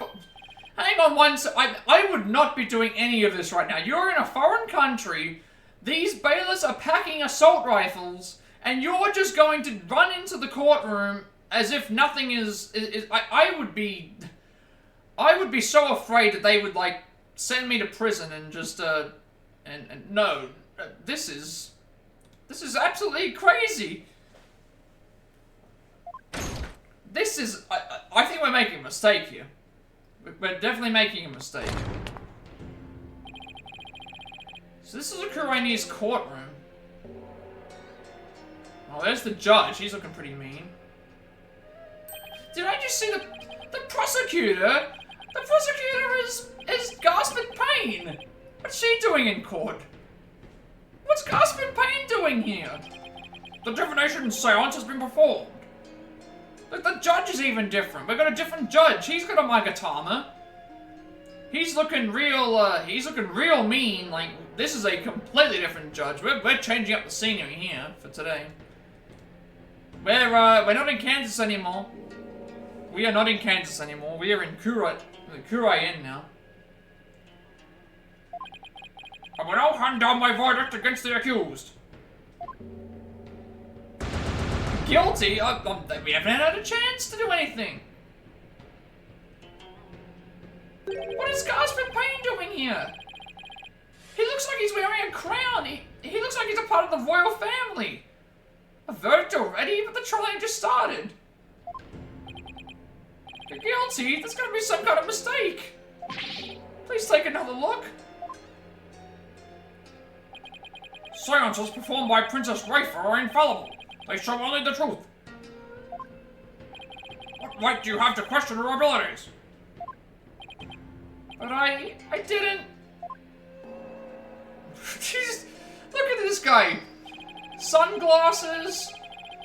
Hang on one sec. I would not be doing any of this right now. You're in a foreign country. These bailiffs are packing assault rifles, and you're just going to run into the courtroom as if nothing is. I would be so afraid that they would like send me to prison and just and no, this is absolutely crazy. This is I think we're making a mistake here. We're definitely making a mistake. So this is a Kuraianese courtroom. Oh, there's the judge. He's looking pretty mean. Did I just see the prosecutor? The prosecutor is gasping pain. What's she doing in court? What's gasping pain doing here? The divination seance has been performed. Look, the judge is even different. We've got a different judge. He's got a Magatama. He's looking real mean. Like, this is a completely different judge. We're changing up the scenery here for today. We're not in Kansas anymore. We are not in Kansas anymore. We are in Kuraiin now. I will now hand down my verdict against the accused. Guilty? We haven't had a chance to do anything. What is Gaspin Payne doing here? He looks like he's wearing a crown. He looks like he's a part of the royal family. A verdict already? But the trial just started. You're guilty? There's gotta be some kind of mistake. Please take another look. Seances performed by Princess Rayfer are infallible. They show only the truth. What right do you have to question her abilities? But I didn't. Jeez, look at this guy. Sunglasses,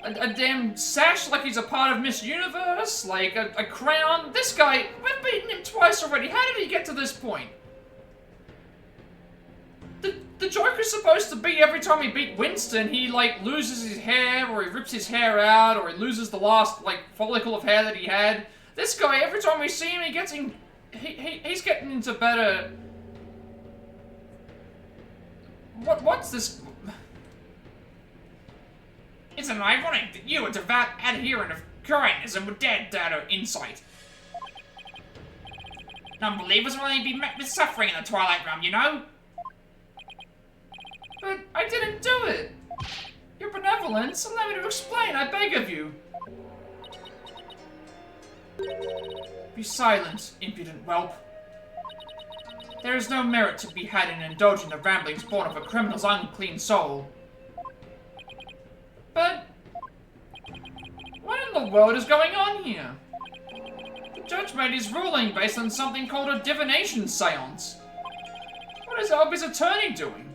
a damn sash like he's a part of Miss Universe, like a crown. This guy, we've beaten him twice already. How did he get to this point? The joke is supposed to be every time he beat Winston, he like loses his hair, or he rips his hair out, or he loses the last like follicle of hair that he had. This guy, every time we see him, he gets in. He's getting into better. What's this? Isn't it ironic that you, a devout adherent of Kuraianism, would dare doubt her insight? Non-believers will only be met with suffering in the Twilight Realm, you know? But I didn't do it. Your benevolence, allow me to explain, I beg of you. Be silent, impudent whelp. There is no merit to be had in indulging the ramblings born of a criminal's unclean soul. But what in the world is going on here? The judgment is ruling based on something called a divination seance. What is Albie's attorney doing?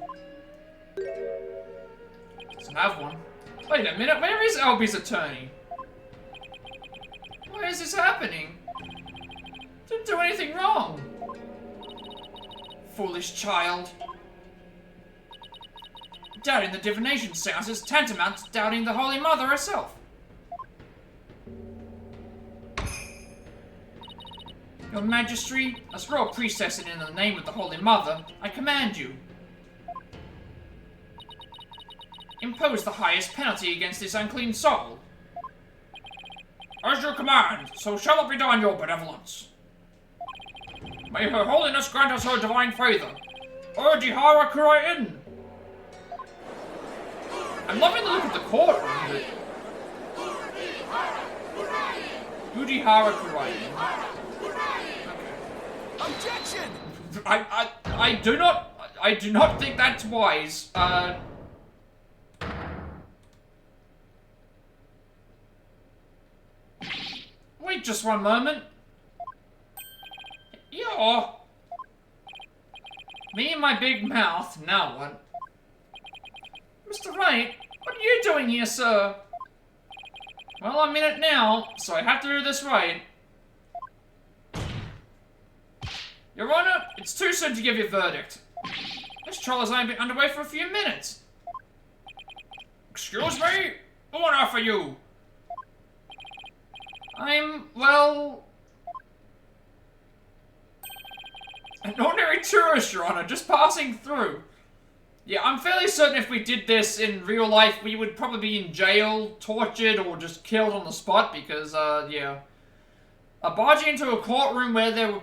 Doesn't have one. Wait a minute, where is Albie's attorney? Why is this happening? Didn't do anything wrong. Foolish child. Doubting the divination seance is tantamount to doubting the Holy Mother herself. Your Majesty, as royal priestess and in the name of the Holy Mother, I command you. Impose the highest penalty against this unclean soul. As you command, so shall it be done, your benevolence. May her holiness grant us her divine favor. Urdihara Kurain. I'm loving the look of the courtroom. Urdihara Kurain. Objection! I do not think that's wise. Wait just one moment. Yeah. Me and my big mouth, now what? Mr. Wright, what are you doing here, sir? Well, I'm in it now, so I have to do this right. Your Honor, it's too soon to give your verdict. This trial has only been underway for a few minutes. Excuse me? Order for you. I'm, well... an ordinary tourist, Your Honor, just passing through. Yeah, I'm fairly certain if we did this in real life, we would probably be in jail, tortured, or just killed on the spot, because, yeah. Barging into a courtroom where there were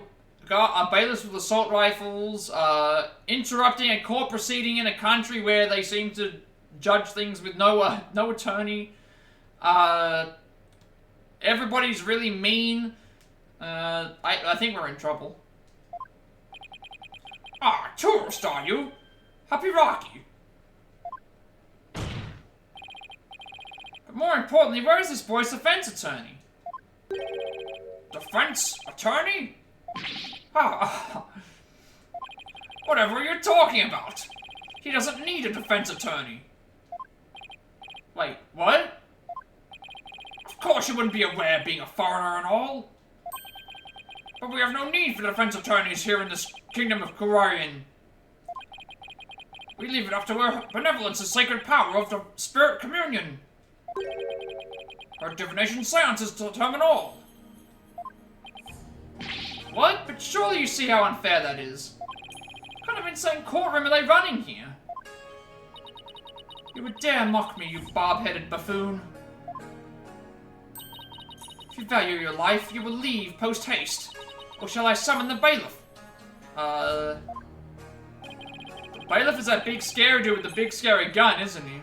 bailiffs with assault rifles, interrupting a court proceeding in a country where they seem to judge things with no attorney. Everybody's really mean. I think we're in trouble. Ah, tourist, are you? Happy Rocky. But more importantly, where is this boy's defense attorney? Defense attorney? Ah, whatever are you talking about? He doesn't need a defense attorney. Wait, what? Of course you wouldn't be aware, being a foreigner and all. But we have no need for defense attorneys here in this kingdom of Kurarian. We leave it up to her benevolence and sacred power of the spirit communion. Her divination seances determine all. What? But surely you see how unfair that is. What kind of insane courtroom are they running here? You would dare mock me, you bob-headed buffoon. If you value your life, you will leave post-haste. Or shall I summon the bailiff? The bailiff is that big scary dude with the big scary gun, isn't he?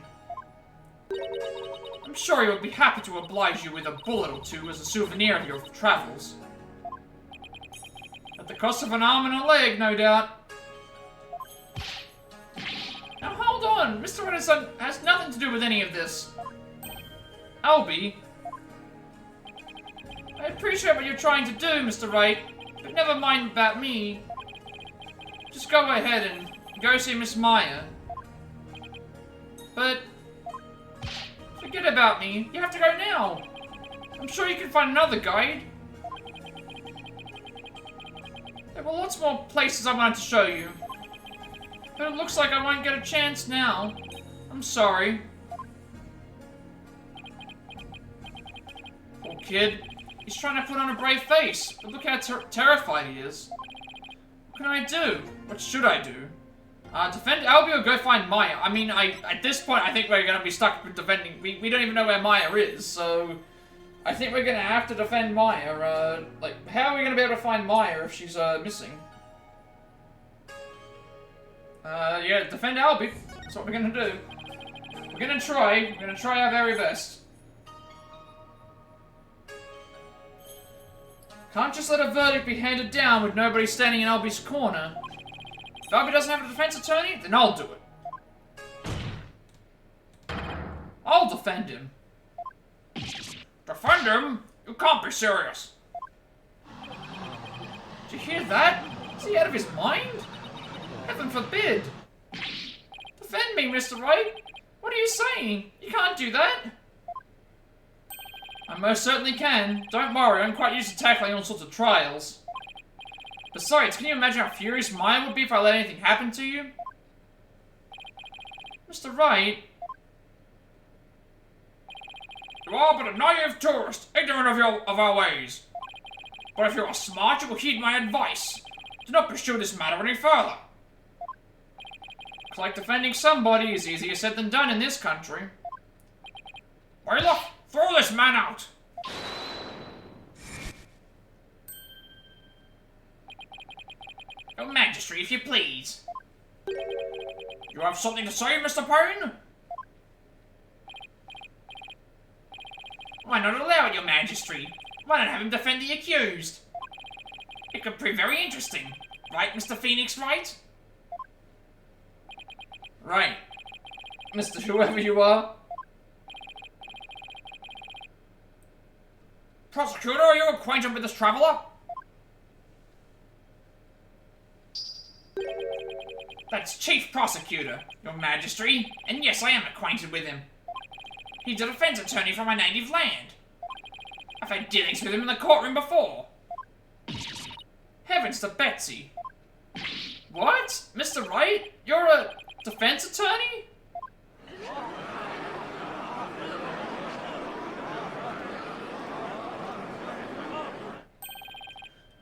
I'm sure he would be happy to oblige you with a bullet or two as a souvenir of your travels. At the cost of an arm and a leg, no doubt. Now hold on, Mr. Edison has nothing to do with any of this. Albie. I appreciate what you're trying to do, Mr. Wright, but never mind about me. Just go ahead and go see Miss Maya. But forget about me. You have to go now. I'm sure you can find another guide. There were lots more places I wanted to show you. But it looks like I won't get a chance now. I'm sorry. Poor kid. He's trying to put on a brave face, but look how terrified he is. What can I do? What should I do? Defend Albie or go find Maya? I mean, at this point, I think we're gonna be stuck with defending. We don't even know where Maya is, so I think we're gonna have to defend Maya. Like, how are we gonna be able to find Maya if she's missing? Yeah, defend Albie. That's what we're gonna do. We're gonna try. We're gonna try our very best. Can't just let a verdict be handed down with nobody standing in Albie's corner. If Albie doesn't have a defense attorney, then I'll do it. I'll defend him. Defend him? You can't be serious. Did you hear that? Is he out of his mind? Heaven forbid. Defend me, Mr. Wright. What are you saying? You can't do that. I most certainly can. Don't worry, I'm quite used to tackling all sorts of trials. Besides, can you imagine how furious mine would be if I let anything happen to you? Mr. Wright? You are but a naive tourist, ignorant of our ways. But if you are smart, you will heed my advice. Do not pursue this matter any further. Looks like defending somebody is easier said than done in this country. Bailiff, throw this man out! Your Majesty, if you please. You have something to say, Mr. Payne? Why not allow it, Your Majesty? Why not have him defend the accused? It could prove very interesting. Right, Mr. Phoenix, right? Right. Mr. Whoever you are. Prosecutor, are you acquainted with this traveler? That's Chief Prosecutor, Your Majesty, and yes, I am acquainted with him. He's a defense attorney from my native land. I've had dealings with him in the courtroom before. Heavens to Betsy. What? Mr. Wright? You're a defense attorney?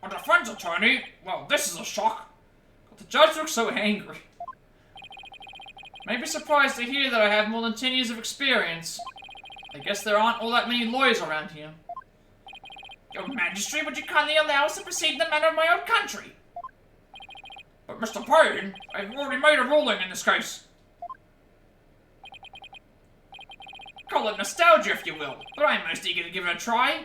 A defense attorney? Well, this is a shock. But the judge looks so angry. May be surprised to hear that I have more than 10 years of experience. I guess there aren't all that many lawyers around here. Your Majesty, would you kindly allow us to proceed in the manner of my own country? But Mr. Payne, I've already made a ruling in this case. Call it nostalgia if you will, but I'm most eager to give it a try.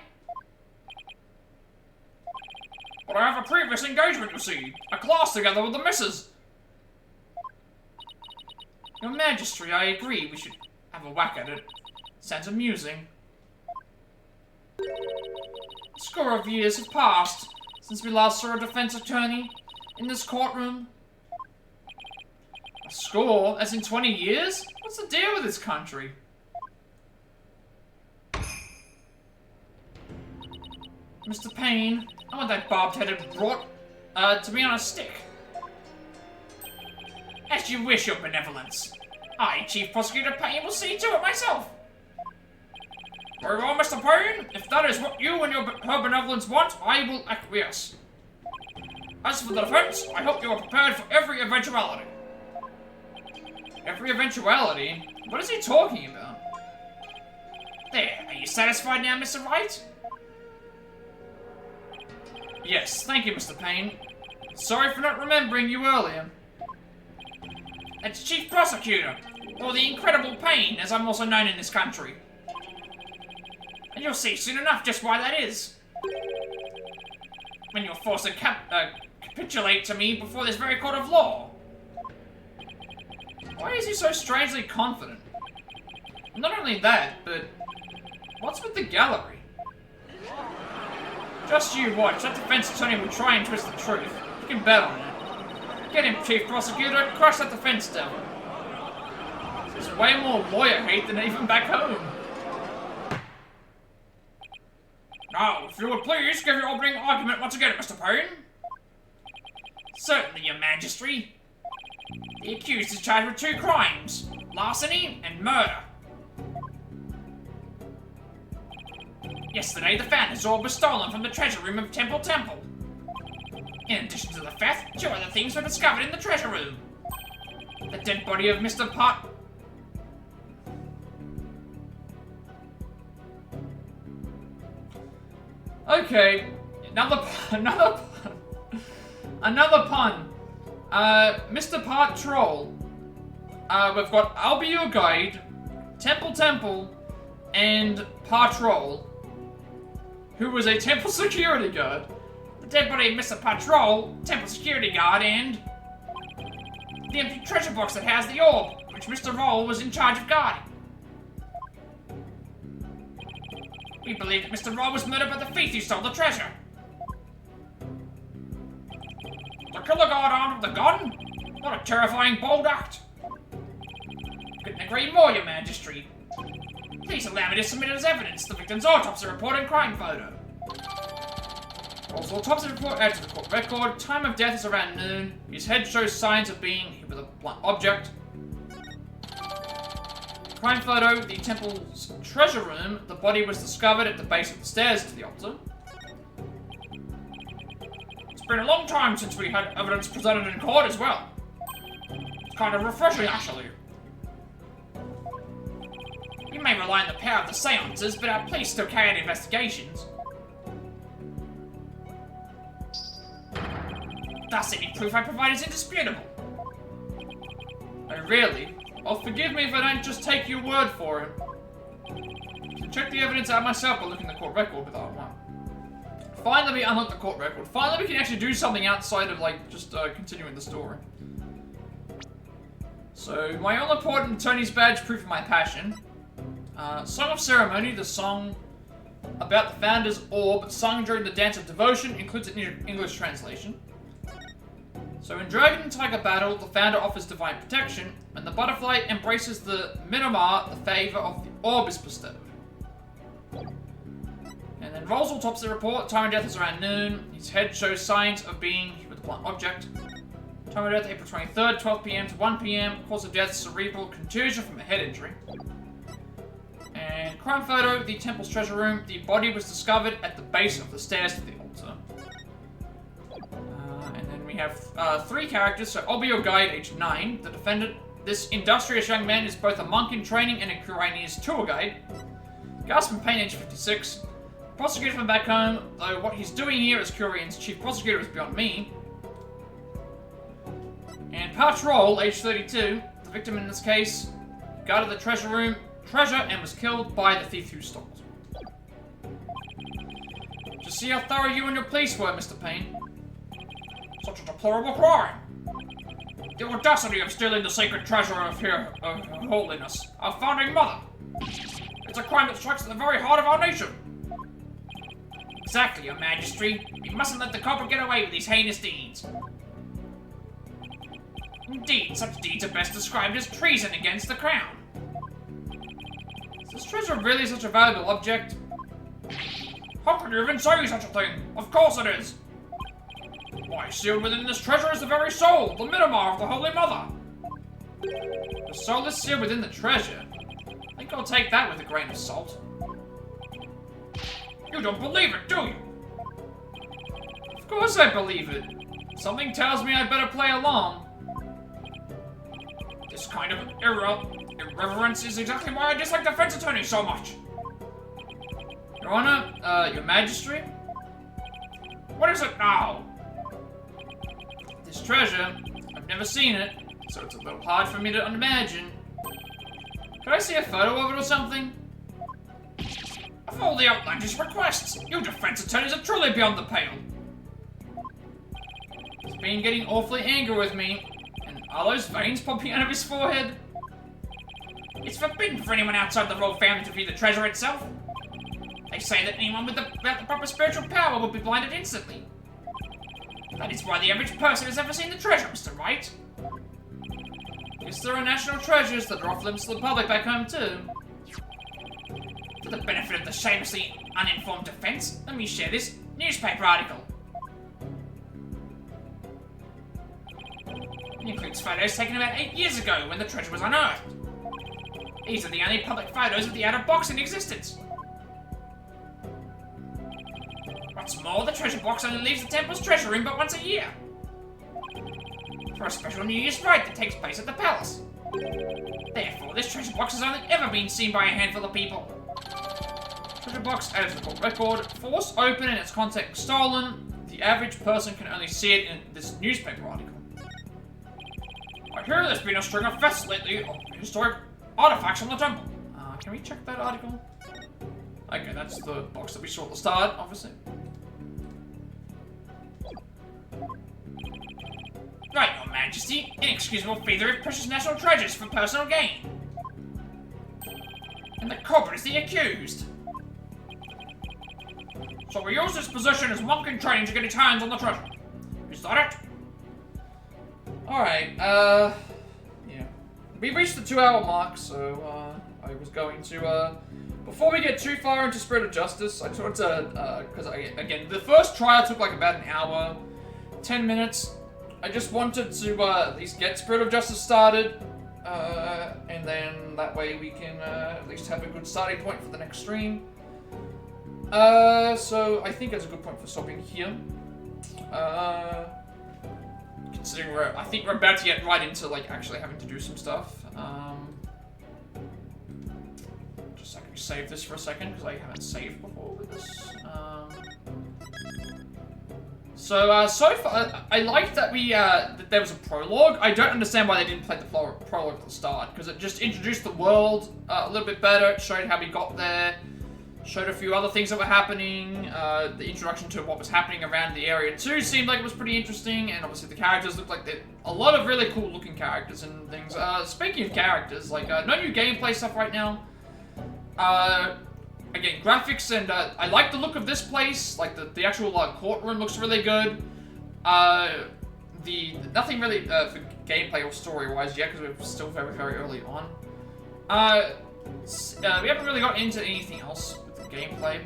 But I have a previous engagement, you see. A class together with the missus. Your Majesty, I agree. We should have a whack at it. Sounds amusing. A score of years have passed since we last saw a defense attorney in this courtroom. A score? As in 20 years? What's the deal with this country? Mr. Payne, I want that barbed-headed brought to me on a stick. As you wish, Your Benevolence. I, Chief Prosecutor Payne, will see to it myself. Very well, Mr. Payne. If that is what you and her benevolence want, I will acquiesce. As for the defense, I hope you are prepared for every eventuality. Every eventuality? What is he talking about? There, are you satisfied now, Mr. Wright? Yes, thank you, Mr. Payne. Sorry for not remembering you earlier. It's Chief Prosecutor, or the Incredible Payne, as I'm also known in this country. And you'll see soon enough just why that is. When you're forced to capitulate to me before this very court of law. Why is he so strangely confident? Not only that, but what's with the gallery? Just you watch, that defense attorney will try and twist the truth. You can bet on it. Get him, Chief Prosecutor, crush that defense devil. There's way more lawyer hate than even back home. Now, if you would please give your opening argument once again, Mr. Payne. Certainly, Your Majesty. The accused is charged with 2 crimes, larceny and murder. Yesterday, the Founder's Orb was stolen from the treasure room of Temple. In addition to the theft, 2 other things were discovered in the treasure room. The dead body of Mr. Plat. Okay, another pun. Mr. Part Troll. We've got I'll Be Your Guide, Temple, and Patrol, who was a temple security guard. The dead body of Mr. Patrol, temple security guard, and the empty treasure box that has the orb, which Mr. Roll was in charge of guarding. We believe that Mr. Wright was murdered by the thief who stole the treasure. The killer guard armed with a gun? What a terrifying, bold act. Couldn't agree more, Your Majesty. Please allow me to submit as evidence the victim's autopsy report and crime photo. Also, autopsy report adds to the court record. Time of death is around noon. His head shows signs of being hit with a blunt object. Crime photo, the temple's treasure room. The body was discovered at the base of the stairs to the altar. It's been a long time since we had evidence presented in court as well. It's kind of refreshing, actually. You may rely on the power of the seances, but our police still carry out investigations. Thus, any proof I provide is indisputable. Oh, really? Well, forgive me if I don't just take your word for it. I can check the evidence out myself by looking at the court record without one. Finally, we unlock the court record. Finally, we can actually do something outside of, like, just continuing the story. So, my all-important Tony's badge, proof of my passion. Song of Ceremony, the song about the founder's orb, sung during the Dance of Devotion, includes an English translation. So in Dragon and Tiger battle, the founder offers divine protection, and the butterfly embraces the Minamar, the favor of the orb is bestowed. And then Rolls autopsy report, time of death is around noon, his head shows signs of being hit with a blunt object. Time of death, April 23rd, 12 PM to 1 PM, cause of death, cerebral contusion from a head injury. And crime photo, the temple's treasure room, the body was discovered at the base of the stairs to the altar. And then we have 3 characters, so I'll be your guide, age 9, the defendant. This industrious young man is both a monk in training and a Kurani's tour guide. Gasp and Pain, age 56. Prosecutor from back home, though what he's doing here as Kurian's chief prosecutor is beyond me. And Patrol, age 32, the victim in this case, guarded the treasure and was killed by the thief who stole it. Just see how thorough you and your police were, Mr. Payne. Such a deplorable crime. The audacity of stealing the sacred treasure of Her Holiness, our founding mother. It's a crime that strikes at the very heart of our nation. Exactly, Your Majesty. We mustn't let the culprit get away with these heinous deeds. Indeed, such deeds are best described as treason against the crown. Is this treasure really such a valuable object? How can you even say such a thing? Of course it is. Why, sealed within this treasure is the very soul, the Minamar of the Holy Mother. The soul is sealed within the treasure. I think I'll take that with a grain of salt. You don't believe it, do you? Of course I believe it. Something tells me I better play along. This kind of irreverence is exactly why I dislike defense attorneys so much. Your Honor, Your Majesty? What is it now? This treasure, I've never seen it, so it's a little hard for me to imagine. Could I see a photo of it or something? Of all the outlandish requests, you defense attorneys are truly beyond the pale. He's been getting awfully angry with me. And are those veins popping out of his forehead? It's forbidden for anyone outside the royal family to view the treasure itself. They say that anyone without the proper spiritual power will be blinded instantly. That is why the average person has never seen the treasure, Mr. Wright. Yes, there are national treasures that are off limits to the public back home too. For the benefit of the shamelessly uninformed defense, let me share this newspaper article. It includes photos taken about 8 years ago when the treasure was unearthed. These are the only public photos of the outer box in existence. What's more, the treasure box only leaves the temple's treasure room but once a year. For a special New Year's rite that takes place at the palace. Therefore, this treasure box has only ever been seen by a handful of people. Treasure box added to the court record, forced open and its contents stolen. The average person can only see it in this newspaper article. I hear there's been a string of thefts lately of historic artifacts from the temple. Can we check that article? Okay, that's the box that we saw at the start, obviously. Right, Your Majesty. Inexcusable feather of precious national treasures for personal gain. And the culprit is the accused. So we use this position as monk in training to get his hands on the treasure. Is that it? Alright, yeah. We reached the 2-hour mark, so, I was going to, before we get too far into Spirit of Justice, I just wanted to, because, again, the first trial took like about an hour, 10 minutes. I just wanted to, at least get Spirit of Justice started, and then that way we can, at least have a good starting point for the next stream. So I think that's a good point for stopping here. Considering I think we're about to get right into, like, actually having to do some stuff. Just actually save this for a second, because I haven't saved before with this. So far, I like that that there was a prologue. I don't understand why they didn't play the prologue at the start, because it just introduced the world a little bit better. It showed how we got there. Showed a few other things that were happening. The introduction to what was happening around the area too seemed like it was pretty interesting, and obviously the characters looked like a lot of really cool looking characters and things. Speaking of characters, like, no new gameplay stuff right now. Again, graphics and, I like the look of this place. Like, the actual, courtroom looks really good. Nothing really, for gameplay or story-wise yet, because we're still very, very early on. We haven't really got into anything else with the gameplay.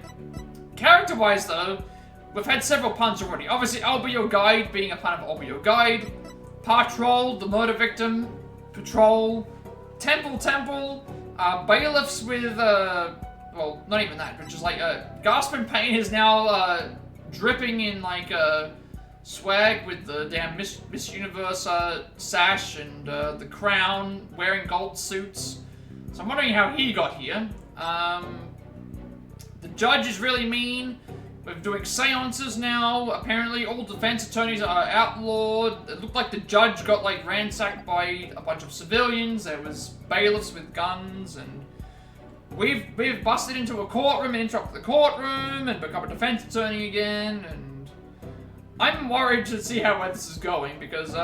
Character-wise, though, we've had several puns already. Obviously, I'll Be Your Guide being a pun of I'll Be Your Guide. Patrol, the murder victim. Patrol. Temple. Bailiffs with, well, not even that, but just like, Gasp and Pain is now, dripping in, like, swag with the damn Miss Universe, sash and, the crown, wearing gold suits. So I'm wondering how he got here. The judge is really mean. We're doing seances now. Apparently all defense attorneys are outlawed. It looked like the judge got, like, ransacked by a bunch of civilians. There was bailiffs with guns, and we've busted into a courtroom and interrupted the courtroom and become a defense attorney again, and I'm worried to see how this is going, because,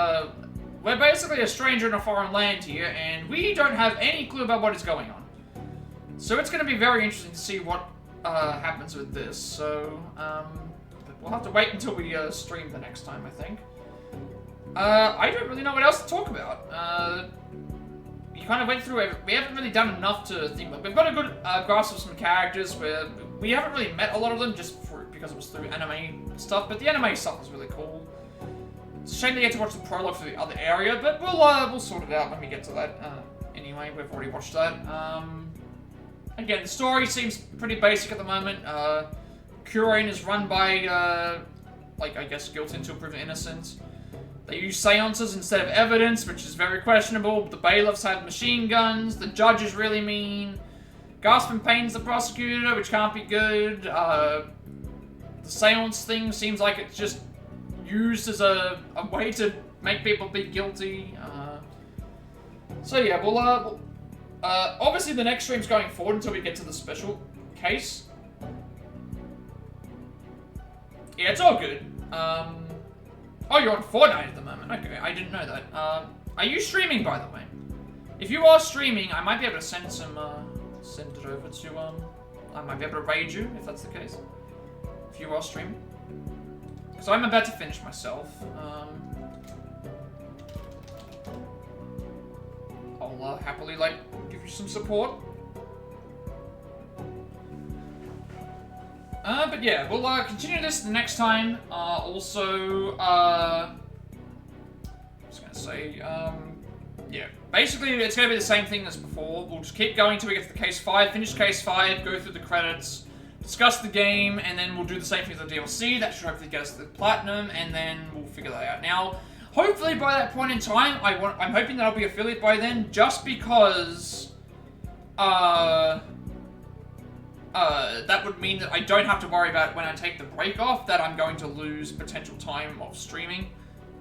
we're basically a stranger in a foreign land here, and we don't have any clue about what is going on. So it's going to be very interesting to see what happens with this. So, but we'll have to wait until we stream the next time, I think. I don't really know what else to talk about. You kind of went through it. We haven't really done enough to think about. We've got a good grasp of some characters where we haven't really met a lot of them just because it was through anime stuff, but the anime stuff was really cool. It's a shame they get to watch the prologue for the other area, but we'll sort it out when we get to that. Anyway, we've already watched that. Again, the story seems pretty basic at the moment. Curain is run by, like, I guess, guilt until proven innocent. They use seances instead of evidence, which is very questionable. The bailiffs have machine guns. The judge is really mean. Gasp and Pain's the prosecutor, which can't be good. The seance thing seems like it's just used as a way to make people be guilty. So yeah, we'll obviously the next stream's going forward until we get to the special case. Yeah, it's all good. Oh, you're on Fortnite at the moment. Okay, I didn't know that. Are you streaming, by the way? If you are streaming, I might be able to send some, send it over to, I might be able to raid you, if that's the case. If you are streaming. Because I'm about to finish myself. I'll happily, like, give you some support. But yeah, we'll continue this the next time. Also, I was gonna say, yeah, basically it's gonna be the same thing as before. We'll just keep going till we get to the case 5, finish case 5, go through the credits, discuss the game, and then we'll do the same thing with the DLC. That should hopefully get us to the platinum, and then we'll figure that out. Now, hopefully by that point in time, I'm hoping that I'll be affiliate by then, just because, that would mean that I don't have to worry about when I take the break off that I'm going to lose potential time of streaming.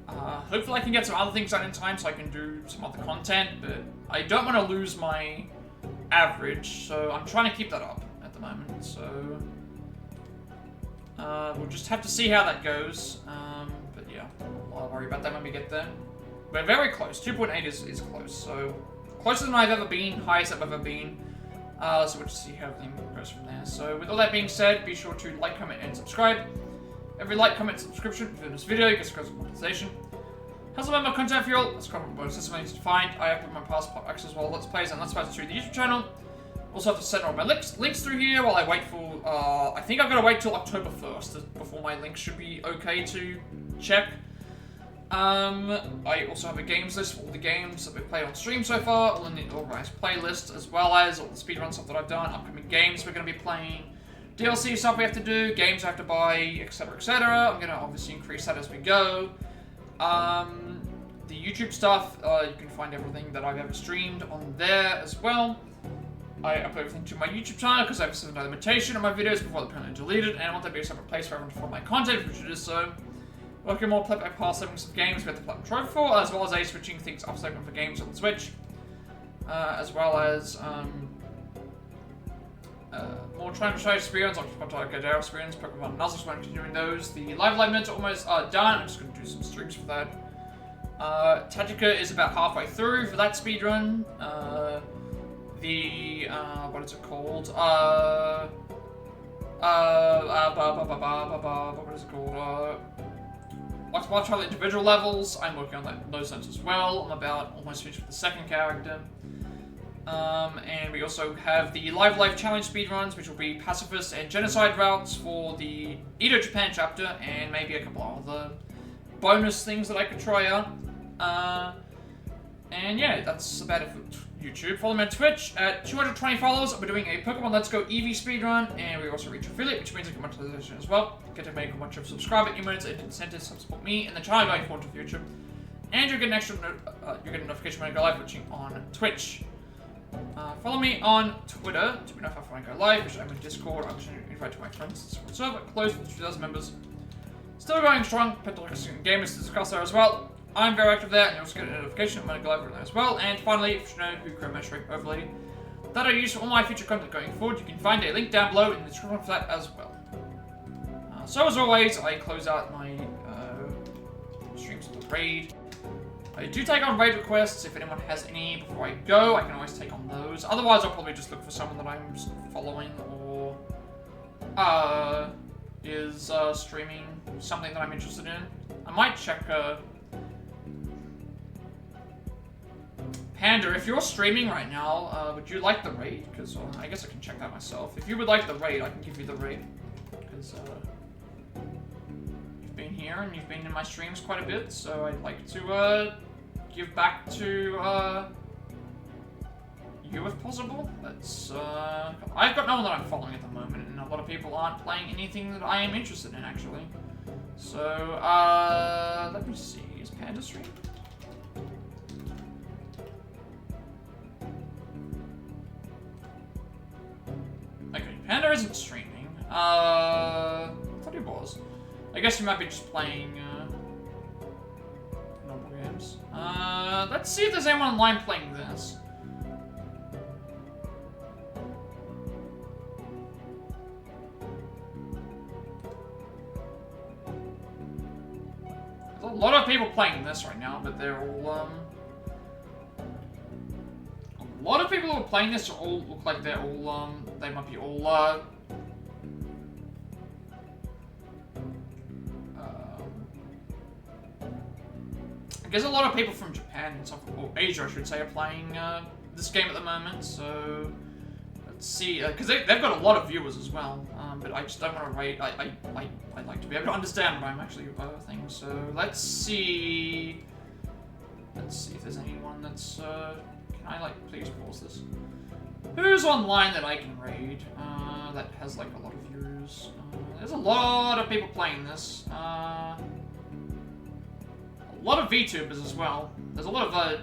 Hopefully I can get some other things done in time so I can do some other content, but I don't want to lose my average, so I'm trying to keep that up at the moment, so we'll just have to see how that goes, but yeah, I'll worry about that when we get there. We're very close. 2.8 is close, so closer than I've ever been, highest I've ever been. So we'll just see how everything goes from there. So with all that being said, be sure to like, comment, and subscribe. Every like, comment, subscription for this video gets close to monetization. Has a lot more content for you all. That's kind of bonus. That's something to find. I have put my past packs as well. Let's plays and let's plays through the YouTube channel. Also have to send all my links through here while I wait for. I think I've got to wait till October 1st before my links should be okay to check. I also have a games list for all the games that we've played on stream so far, all in the organized playlist, as well as all the speedrun stuff that I've done, upcoming games we're going to be playing, DLC stuff we have to do, games I have to buy, etc, etc. I'm going to obviously increase that as we go. The YouTube stuff, you can find everything that I've ever streamed on there as well. I upload everything to my YouTube channel because I have a certain limitation on my videos before they're permanently deleted, and I want that to be a separate place for everyone to find my content, which it is so. Working more Plat by past segments of games we have the Plat Trophy for, as well as switching things up segment for games on the Switch. As well as more Trilogy experience, I'll get our experience, Pokemon Nuzzles, I'm continuing those. The live minutes are almost done, I'm just going to do some streams for that. Tactica is about halfway through for that speedrun. What is it called? What is it called? Watch all the individual levels. I'm working on those notes as well. I'm about almost finished with the second character. And we also have the Live Challenge speedruns, which will be pacifist and genocide routes for the Edo Japan chapter, and maybe a couple of other bonus things that I could try out. And yeah, that's about it for YouTube. Follow me on Twitch at 220 followers. We're doing a Pokemon Let's Go Eevee speedrun, and we also reach affiliate, which means I get monetization as well. Get to make a bunch of subscriber emotes and incentives to support me and the channel going forward to the future. And you get an extra you get a notification when I go live watching on Twitch. Follow me on Twitter to be notified when I go live, which I'm in Discord. I'm just going to invite to my friends. Server close with 2,000 members. Still going strong. Gamers to discuss there as well. I'm very active there, and you'll also get a notification when I go live there as well. And finally, if you know who create my stream overlay that I use for all my future content going forward, you can find a link down below in the description for that as well. So as always, I close out my streams with a raid. I do take on raid requests. If anyone has any before I go, I can always take on those. Otherwise, I'll probably just look for someone that I'm following or is streaming something that I'm interested in. I might check Panda, if you're streaming right now, would you like the raid? Because I guess I can check that myself. If you would like the raid, I can give you the raid. Because you've been here and you've been in my streams quite a bit, so I'd like to give back to you if possible. That's I've got no one that I'm following at the moment, and a lot of people aren't playing anything that I am interested in actually. So let me see. Is Panda streaming? Okay, Panda isn't streaming. I thought he was. I guess he might be just playing normal games. Let's see if there's anyone online playing this. There's a lot of people playing this right now, but they're all a lot of people who are playing this all look like they're all they might be all I guess a lot of people from Japan and stuff, or Asia I should say, are playing this game at the moment, so let's see, because they've got a lot of viewers as well, but I just don't want to rate, I'd like to be able to understand what I'm actually things, so let's see if there's anyone that's, can I like, please pause this? Who's online that I can raid, that has like a lot of viewers? There's a lot of people playing this, a lot of VTubers as well. There's a lot of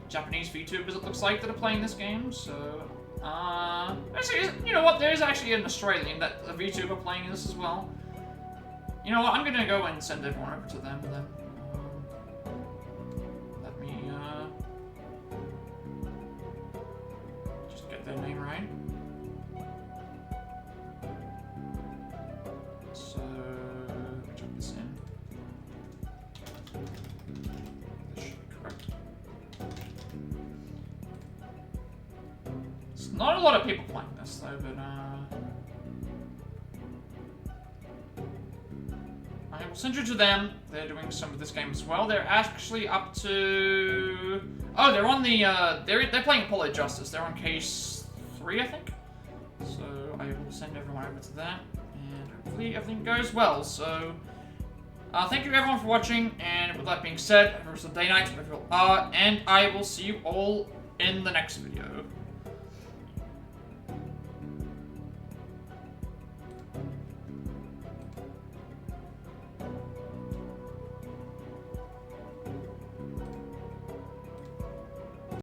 Japanese VTubers, it looks like, that are playing this game, so... actually, you know what, there is actually an Australian a VTuber playing this as well. You know what, I'm gonna go and send everyone over to them then. Let me, just get their name right. So, check this in. not a lot of people playing this though, but I will send you to them. They're doing some of this game as well. They're actually up to... Oh, they're on the... They're playing Apollo Justice. They're on case 3, I think. So I will send everyone over to that. And hopefully everything goes well. So thank you everyone for watching. And with that being said, have a rest of the day, night, wherever you are. And I will see you all in the next video.